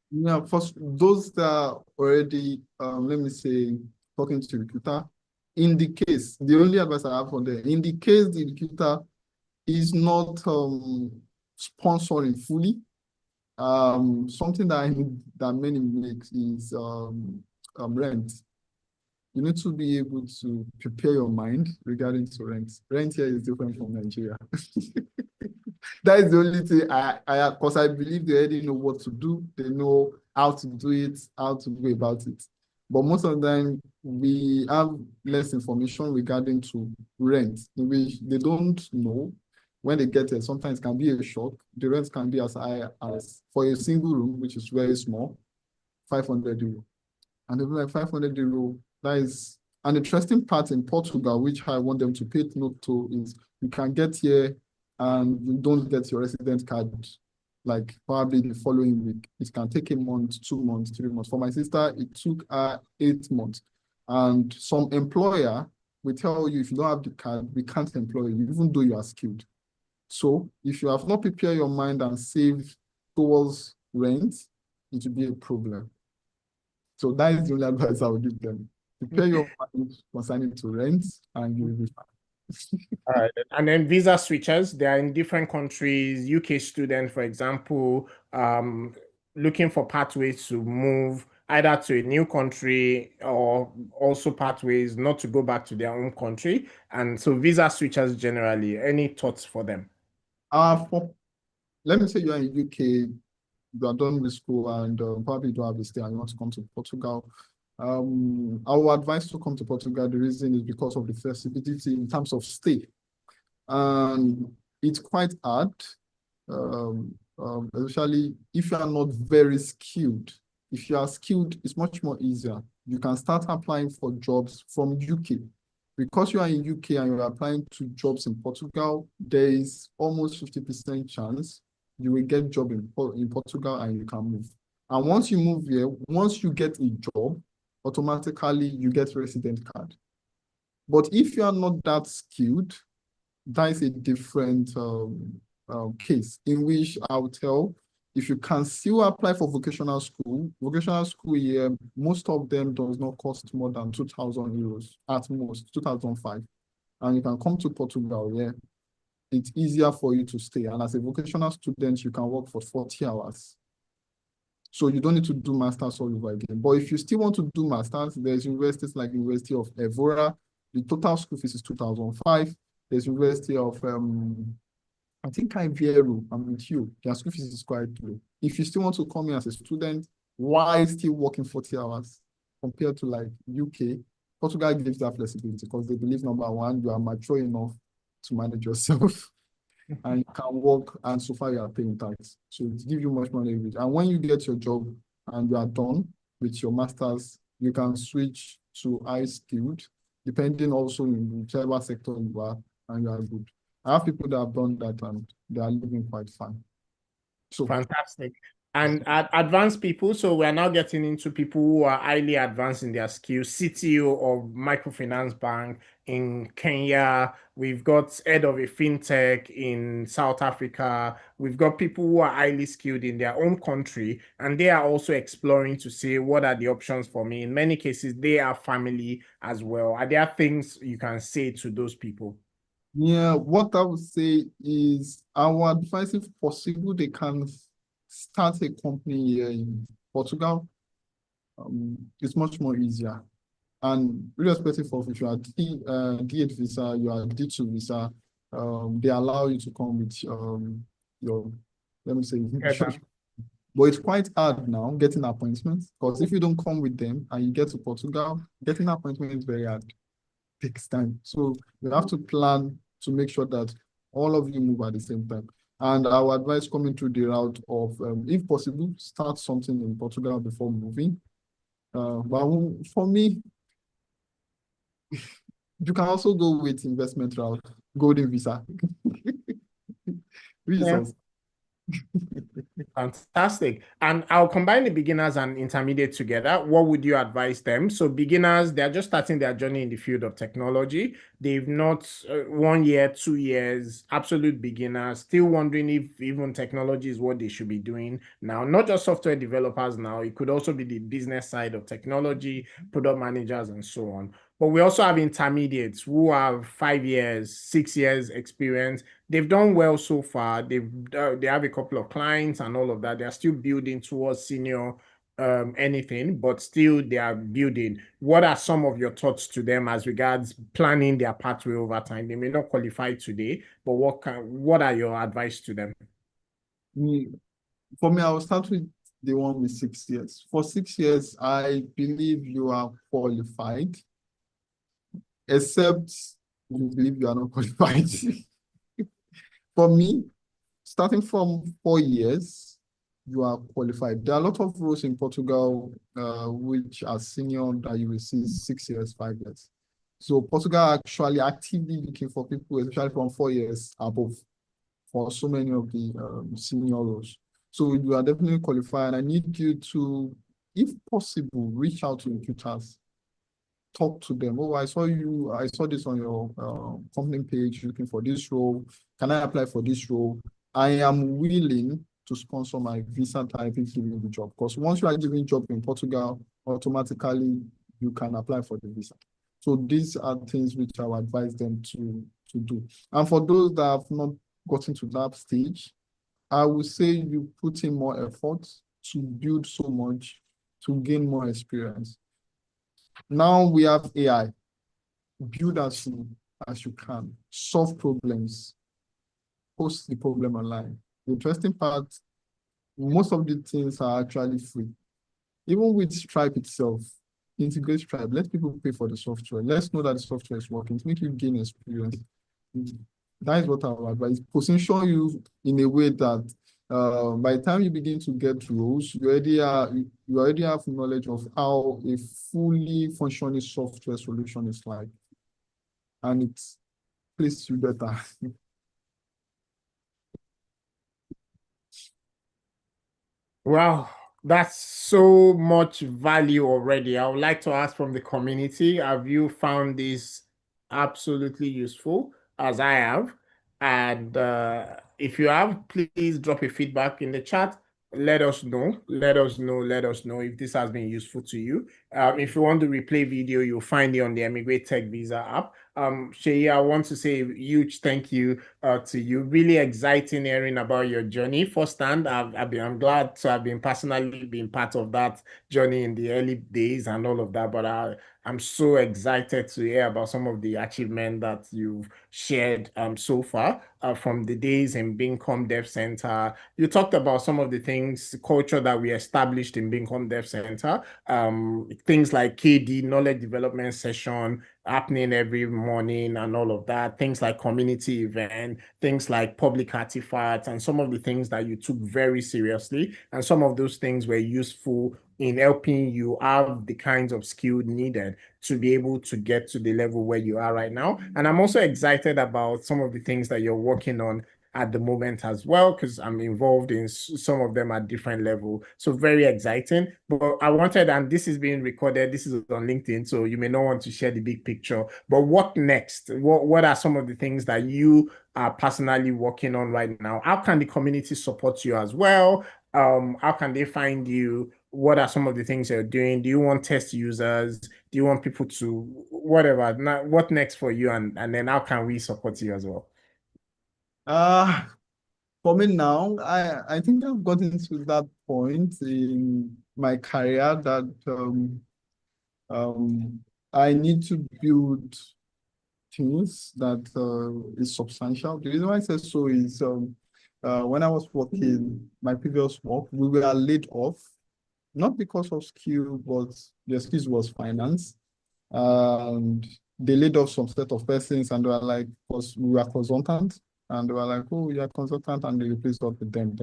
Yeah, first, those that are already, let me say, talking to recruiter, in the case, the only advice I have for them, in the case the recruiter is not sponsoring fully, something that many make is rent. You need to be able to prepare your mind regarding to rent. Rent here is different from Nigeria. That is the only thing because I believe they already know what to do. They know how to do it, how to go about it. But most of the time, we have less information regarding to rent, in which they don't know. When they get it, sometimes it can be a shock. The rent can be as high as, for a single room, which is very small, 500 euro. And they'll be like, 500 euro, that is an interesting part in Portugal, which I want them to pay note to, is you can get here and you don't get your resident card like probably the following week. It can take a month, 2 months, 3 months. For my sister, it took 8 months. And some employer will tell you, if you don't have the card, we can't employ you, even though you are skilled. So if you have not prepared your mind and saved towards rent, it will be a problem. So that is the only advice I would give them. Prepare your mind concerning to rent and you will be fine. All right. And then visa switchers, they are in different countries. UK students, for example, looking for pathways to move either to a new country or also pathways not to go back to their own country. And so visa switchers generally, any thoughts for them? Let me say you are in UK, you are done with school and probably you don't have a stay and you want to come to Portugal. Our advice to come to Portugal, the reason is because of the flexibility in terms of stay. And it's quite hard, especially if you are not very skilled. If you are skilled, it's much more easier. You can start applying for jobs from UK. Because you are in UK and you're applying to jobs in Portugal, there is almost 50% chance you will get a job in Portugal and you can move. And once you move here, once you get a job, automatically you get resident card. But if you are not that skilled, that is a different case in which I would tell, if you can still apply for vocational school here, most of them does not cost more than 2,000 euros, at most 2,005. And you can come to Portugal, yeah, it's easier for you to stay. And as a vocational student, you can work for 40 hours. So you don't need to do masters all over again. But if you still want to do masters, there's universities like University of Evora. The total school fees is 2,005. There's University of, I think Iviero, I'm with you. Their school fees is quite low. If you still want to come here as a student, why still working 40 hours compared to like UK? Portugal gives that flexibility because they believe, number one, you are mature enough to manage yourself and you can work, and so far you are paying tax. So it gives you much more leverage. And when you get your job and you are done with your masters, you can switch to high skilled, depending also in whichever sector you are, and you are good. I have people that have done that and they are living quite fine. So fantastic. And advanced people, so we're now getting into people who are highly advanced in their skills. CTO of microfinance bank in Kenya. We've got head of a fintech in South Africa. We've got people who are highly skilled in their own country, and they are also exploring to see what are the options for me. In many cases, they are family as well. Are there things you can say to those people? yeah, what I would say is our advice, if possible, they can start a company here in Portugal. It's much more easier. And irrespective of if you are D8 visa, you are D2 visa, they allow you to come with your, let me say, But it's quite hard now getting appointments, because if you don't come with them and you get to Portugal, getting an appointment is very hard. It takes time. So you have to plan to make sure that all of you move at the same time. And I would advise coming through the route of, if possible, start something in Portugal before moving. But for me, you can also go with investment route, golden visa. Yeah. Reasons. Fantastic. And I'll combine the beginners and intermediate together. What would you advise them? So beginners, they're just starting their journey in the field of technology. They've not 1 year, 2 years, absolute beginners, still wondering if even technology is what they should be doing now. Not just software developers now. It could also be the business side of technology, product managers, and so on. But we also have intermediates who have 5 years, 6 years experience. They've done well so far. They have a couple of clients and all of that. They're still building towards senior anything, but still they are building. What are some of your thoughts to them as regards planning their pathway over time? They may not qualify today, but what are your advice to them? For me, I will start with the one with 6 years. For 6 years, I believe you are qualified, except you believe you are not qualified. For me, starting from 4 years, you are qualified. There are a lot of roles in Portugal which are senior that you will see 6 years, 5 years. So Portugal are actually actively looking for people, especially from 4 years above, for so many of the senior roles. So you are definitely qualified. I need you to, if possible, reach out to recruiters, talk to them. Oh, I saw this on your company page looking for this role. Can I apply for this role? I am willing to sponsor my visa type if giving the job. Because once you are giving job in Portugal, automatically you can apply for the visa. So these are things which I would advise them to do. And for those that have not gotten to that stage, I would say you put in more effort to build so much, to gain more experience. Now we have AI. Build as you can, solve problems, post the problem online. The interesting part, most of the things are actually free. Even with Stripe itself, integrate Stripe, let people pay for the software. Let's know that the software is working to make you gain experience. That is what I would advise. Position you in a way that by the time you begin to get roles, you already have knowledge of how a fully functioning software solution is like, and it places you better. Wow, that's so much value already. I would like to ask from the community, have you found this absolutely useful as I have? And if you have, please drop a feedback in the chat. Let us know. Let us know. Let us know if this has been useful to you. If you want the replay video, you'll find it on the eMigr8 Tech Visa app. Sheyi, I want to say a huge thank you to you. Really exciting hearing about your journey firsthand. I'm glad to have been personally been part of that journey in the early days and all of that. But I'm so excited to hear about some of the achievement that you've shared so far from the days in Bincom Dev Center. You talked about some of the things, culture that we established in Bincom Dev Center, things like KD, knowledge development session, happening every morning and all of that, things like community event, things like public artifacts, and some of the things that you took very seriously. And some of those things were useful in helping you have the kinds of skill needed to be able to get to the level where you are right now. And I'm also excited about some of the things that you're working on at the moment as well, because I'm involved in some of them at different level. So very exciting. But I wanted, and this is being recorded, this is on LinkedIn, so you may not want to share the big picture, but what next? What are some of the things that you are personally working on right now? How can the community support you as well? How can they find you? What are some of the things you're doing? Do you want test users? Do you want people to whatever? Now, what next for you? And then how can we support you as well? For me now, I think I've gotten to that point in my career that I need to build things that is substantial. The reason why I say so is when I was working my previous work, we were laid off, not because of skill, but the excuse was finance. And they laid off some set of persons, and they were like, because we were consultants, and they were like, oh, you're a consultant, and they replaced us with them.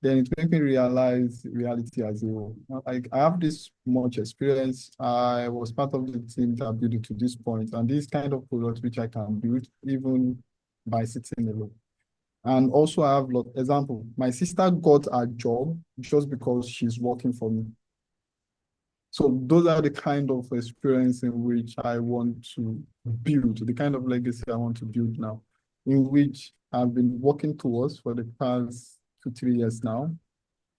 Then it made me realize reality as a whole. Like, I have this much experience. I was part of the team that built it to this point, and this kind of product which I can build even by sitting alone. And also I have example, my sister got a job just because she's working for me. So those are the kind of experience in which I want to build, the kind of legacy I want to build now, in which I've been working towards for the past 2, 3 years now.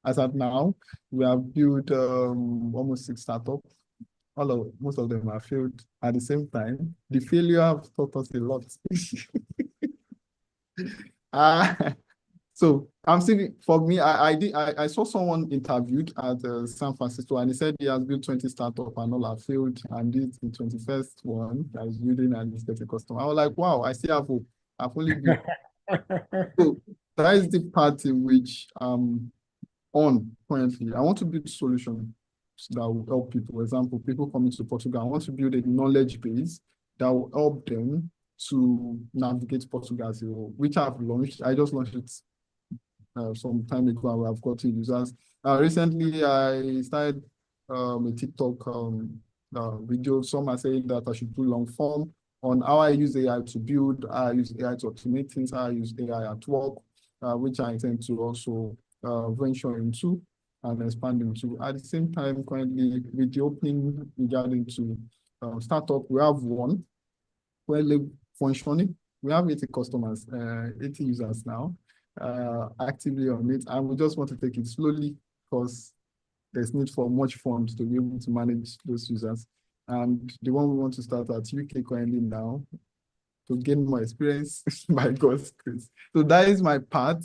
As of now, we have built almost 6 startups. Most of them are failed at the same time. The failure have taught us a lot. So I'm saying, for me, I saw someone interviewed at San Francisco, and he said he has built 20 startups and all have failed, and this is the 21st one that is building and is getting customer. I was like, wow, I still have hope. I've only built. So that is the part in which on currently. I want to build solutions that will help people. For example, people coming to Portugal, I want to build a knowledge base that will help them to navigate Portugal as a whole, which I've launched. I just launched it some time ago, and I've got users. Recently, I started a TikTok video. Some are saying that I should do long form on how I use AI to build, how I use AI to automate things, how I use AI at work, which I intend to also venture into and expand into. At the same time, currently, with the opening regarding to startup, we have one well functioning. We have 80 customers, 80 users now, actively on it, and we just want to take it slowly because there's need for much funds to be able to manage those users. And the one we want to start at UK currently now to gain more experience by God's grace. So that is my part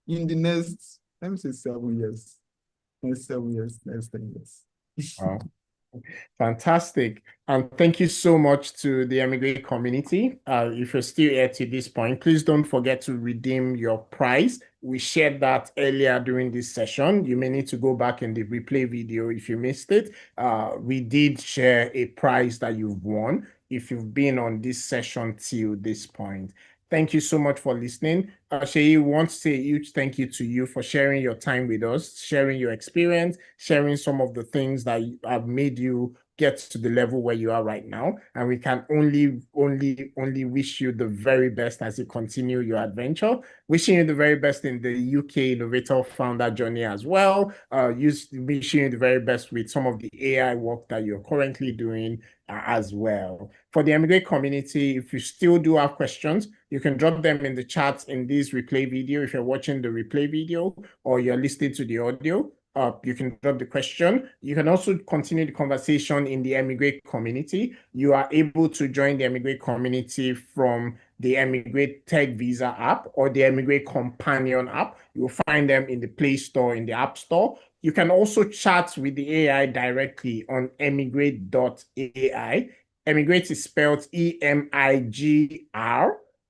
in the next, let me say 7 years. Next 7 years, next 10 years. Wow. Fantastic. And thank you so much to the eMigr8 community. If you're still here to this point, please don't forget to redeem your prize. We shared that earlier during this session. You may need to go back in the replay video if you missed it. We did share a prize that you've won if you've been on this session till this point. Thank you so much for listening. Sheyi, want to say a huge thank you to you for sharing your time with us, sharing your experience, sharing some of the things that have made you get to the level where you are right now. And we can only wish you the very best as you continue your adventure. Wishing you the very best in the UK Innovator Founder journey as well. Wishing you the very best with some of the AI work that you're currently doing as well. For the eMigr8 community, if you still do have questions, you can drop them in the chat in this replay video if you're watching the replay video or you're listening to the audio. You can drop the question. You can also continue the conversation in the eMigr8 community. You are able to join the eMigr8 community from the eMigr8 Tech Visa app or the eMigr8 Companion app. You will find them in the Play Store, in the App Store. You can also chat with the AI directly on eMigr8.ai. eMigr8 is spelled EMIGR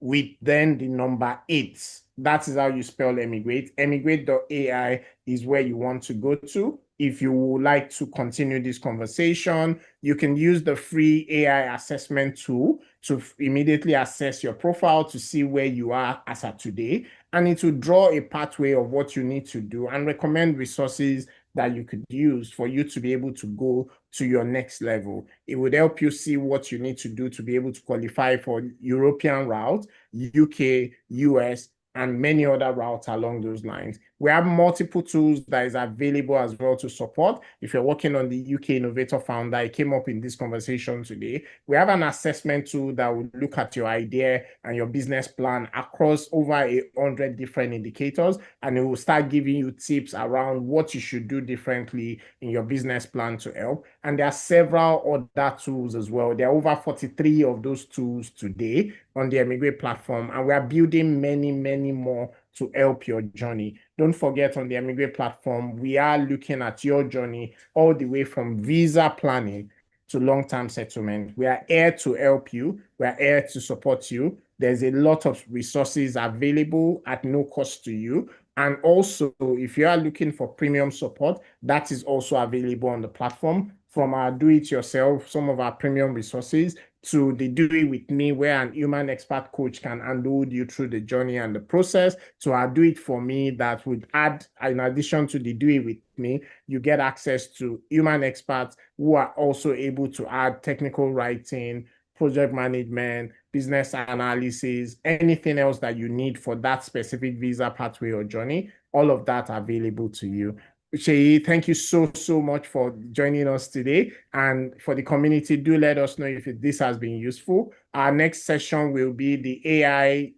with then the number 8. That is how you spell eMigr8. eMigr8.ai is where you want to go to. If you would like to continue this conversation, you can use the free AI assessment tool to immediately assess your profile to see where you are as of today. And it will draw a pathway of what you need to do and recommend resources that you could use for you to be able to go to your next level. It would help you see what you need to do to be able to qualify for European route, UK, US, and many other routes along those lines. We have multiple tools that is available as well to support. If you're working on the UK Innovator Founder, it came up in this conversation today. We have an assessment tool that will look at your idea and your business plan across over 100 different indicators, and it will start giving you tips around what you should do differently in your business plan to help. And there are several other tools as well. There are over 43 of those tools today on the eMigr8 platform, and we are building many, many more to help your journey. Don't forget, on the eMigr8 platform, we are looking at your journey all the way from visa planning to long-term settlement. We are here to help you. We are here to support you. There's a lot of resources available at no cost to you. And also, if you are looking for premium support, that is also available on the platform, from our do-it-yourself, some of our premium resources, to the Do It With Me, where an human expert coach can unload you through the journey and the process, to our Do It For Me that would add, in addition to the Do It With Me, you get access to human experts who are also able to add technical writing, project management, business analysis, anything else that you need for that specific visa pathway or journey. All of that available to you. Sheyi, thank you so much for joining us today. And for the community, do let us know if this has been useful. Our next session will be the AI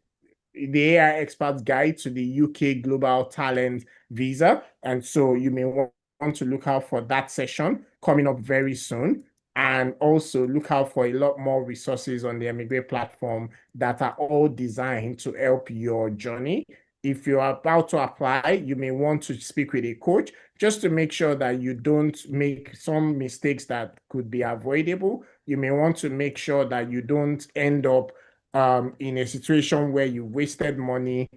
Experts Guide to the UK Global Talent Visa. And so you may want to look out for that session coming up very soon. And also look out for a lot more resources on the eMigr8 platform that are all designed to help your journey. If you're about to apply, you may want to speak with a coach just to make sure that you don't make some mistakes that could be avoidable. You may want to make sure that you don't end up in a situation where you wasted money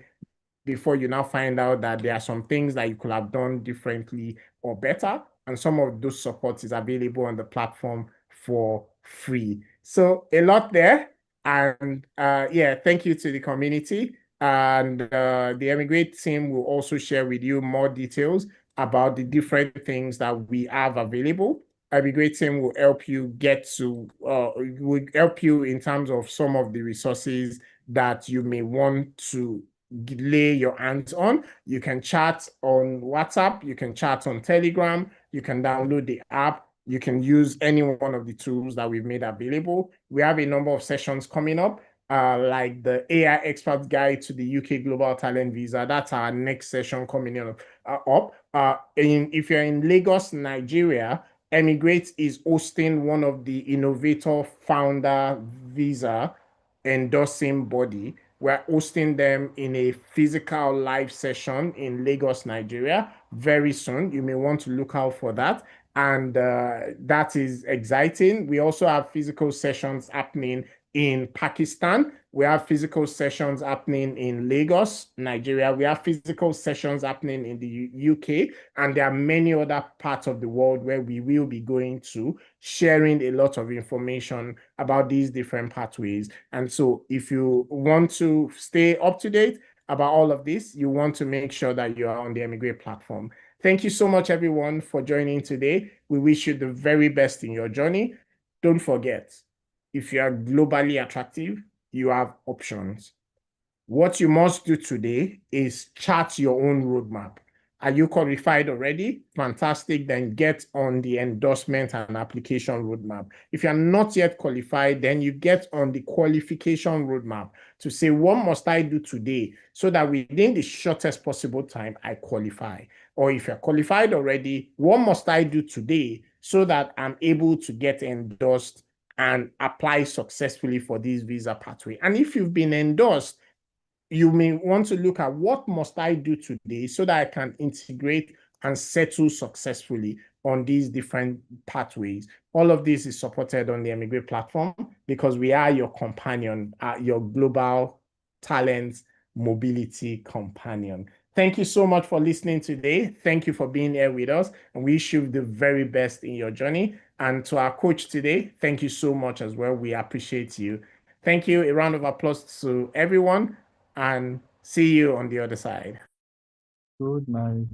before you now find out that there are some things that you could have done differently or better. And some of those supports is available on the platform for free. So a lot there. And yeah, thank you to the community. And the eMigr8 team will also share with you more details about the different things that we have available. eMigr8 team will help you will help you in terms of some of the resources that you may want to lay your hands on. You can chat on WhatsApp, you can chat on Telegram, you can download the app, you can use any one of the tools that we've made available. We have a number of sessions coming up, like the AI Expert Guide to the UK Global Talent Visa. That's our next session coming up. If you're in Lagos, Nigeria, eMigr8 is hosting one of the innovator founder visa endorsing body. We're hosting them in a physical live session in Lagos, Nigeria, very soon. You may want to look out for that. And that is exciting. We also have physical sessions happening in Pakistan. We have physical sessions happening in Lagos, Nigeria. We have physical sessions happening in the UK. And there are many other parts of the world where we will be going to, sharing a lot of information about these different pathways. And so if you want to stay up to date about all of this, you want to make sure that you are on the eMigr8 platform. Thank you so much, everyone, for joining today. We wish you the very best in your journey. Don't forget, if you are globally attractive, you have options. What you must do today is chart your own roadmap. Are you qualified already? Fantastic. Then get on the endorsement and application roadmap. If you're not yet qualified, then you get on the qualification roadmap to say, what must I do today so that within the shortest possible time, I qualify? Or if you're qualified already, what must I do today so that I'm able to get endorsed and apply successfully for this visa pathway? And if you've been endorsed, you may want to look at what must I do today so that I can integrate and settle successfully on these different pathways. All of this is supported on the eMigr8 platform because we are your companion, your global talent mobility companion. Thank you so much for listening today. Thank you for being here with us, and we wish you the very best in your journey. And to our coach today, thank you so much as well. We appreciate you. Thank you. A round of applause to everyone, and see you on the other side. Good night.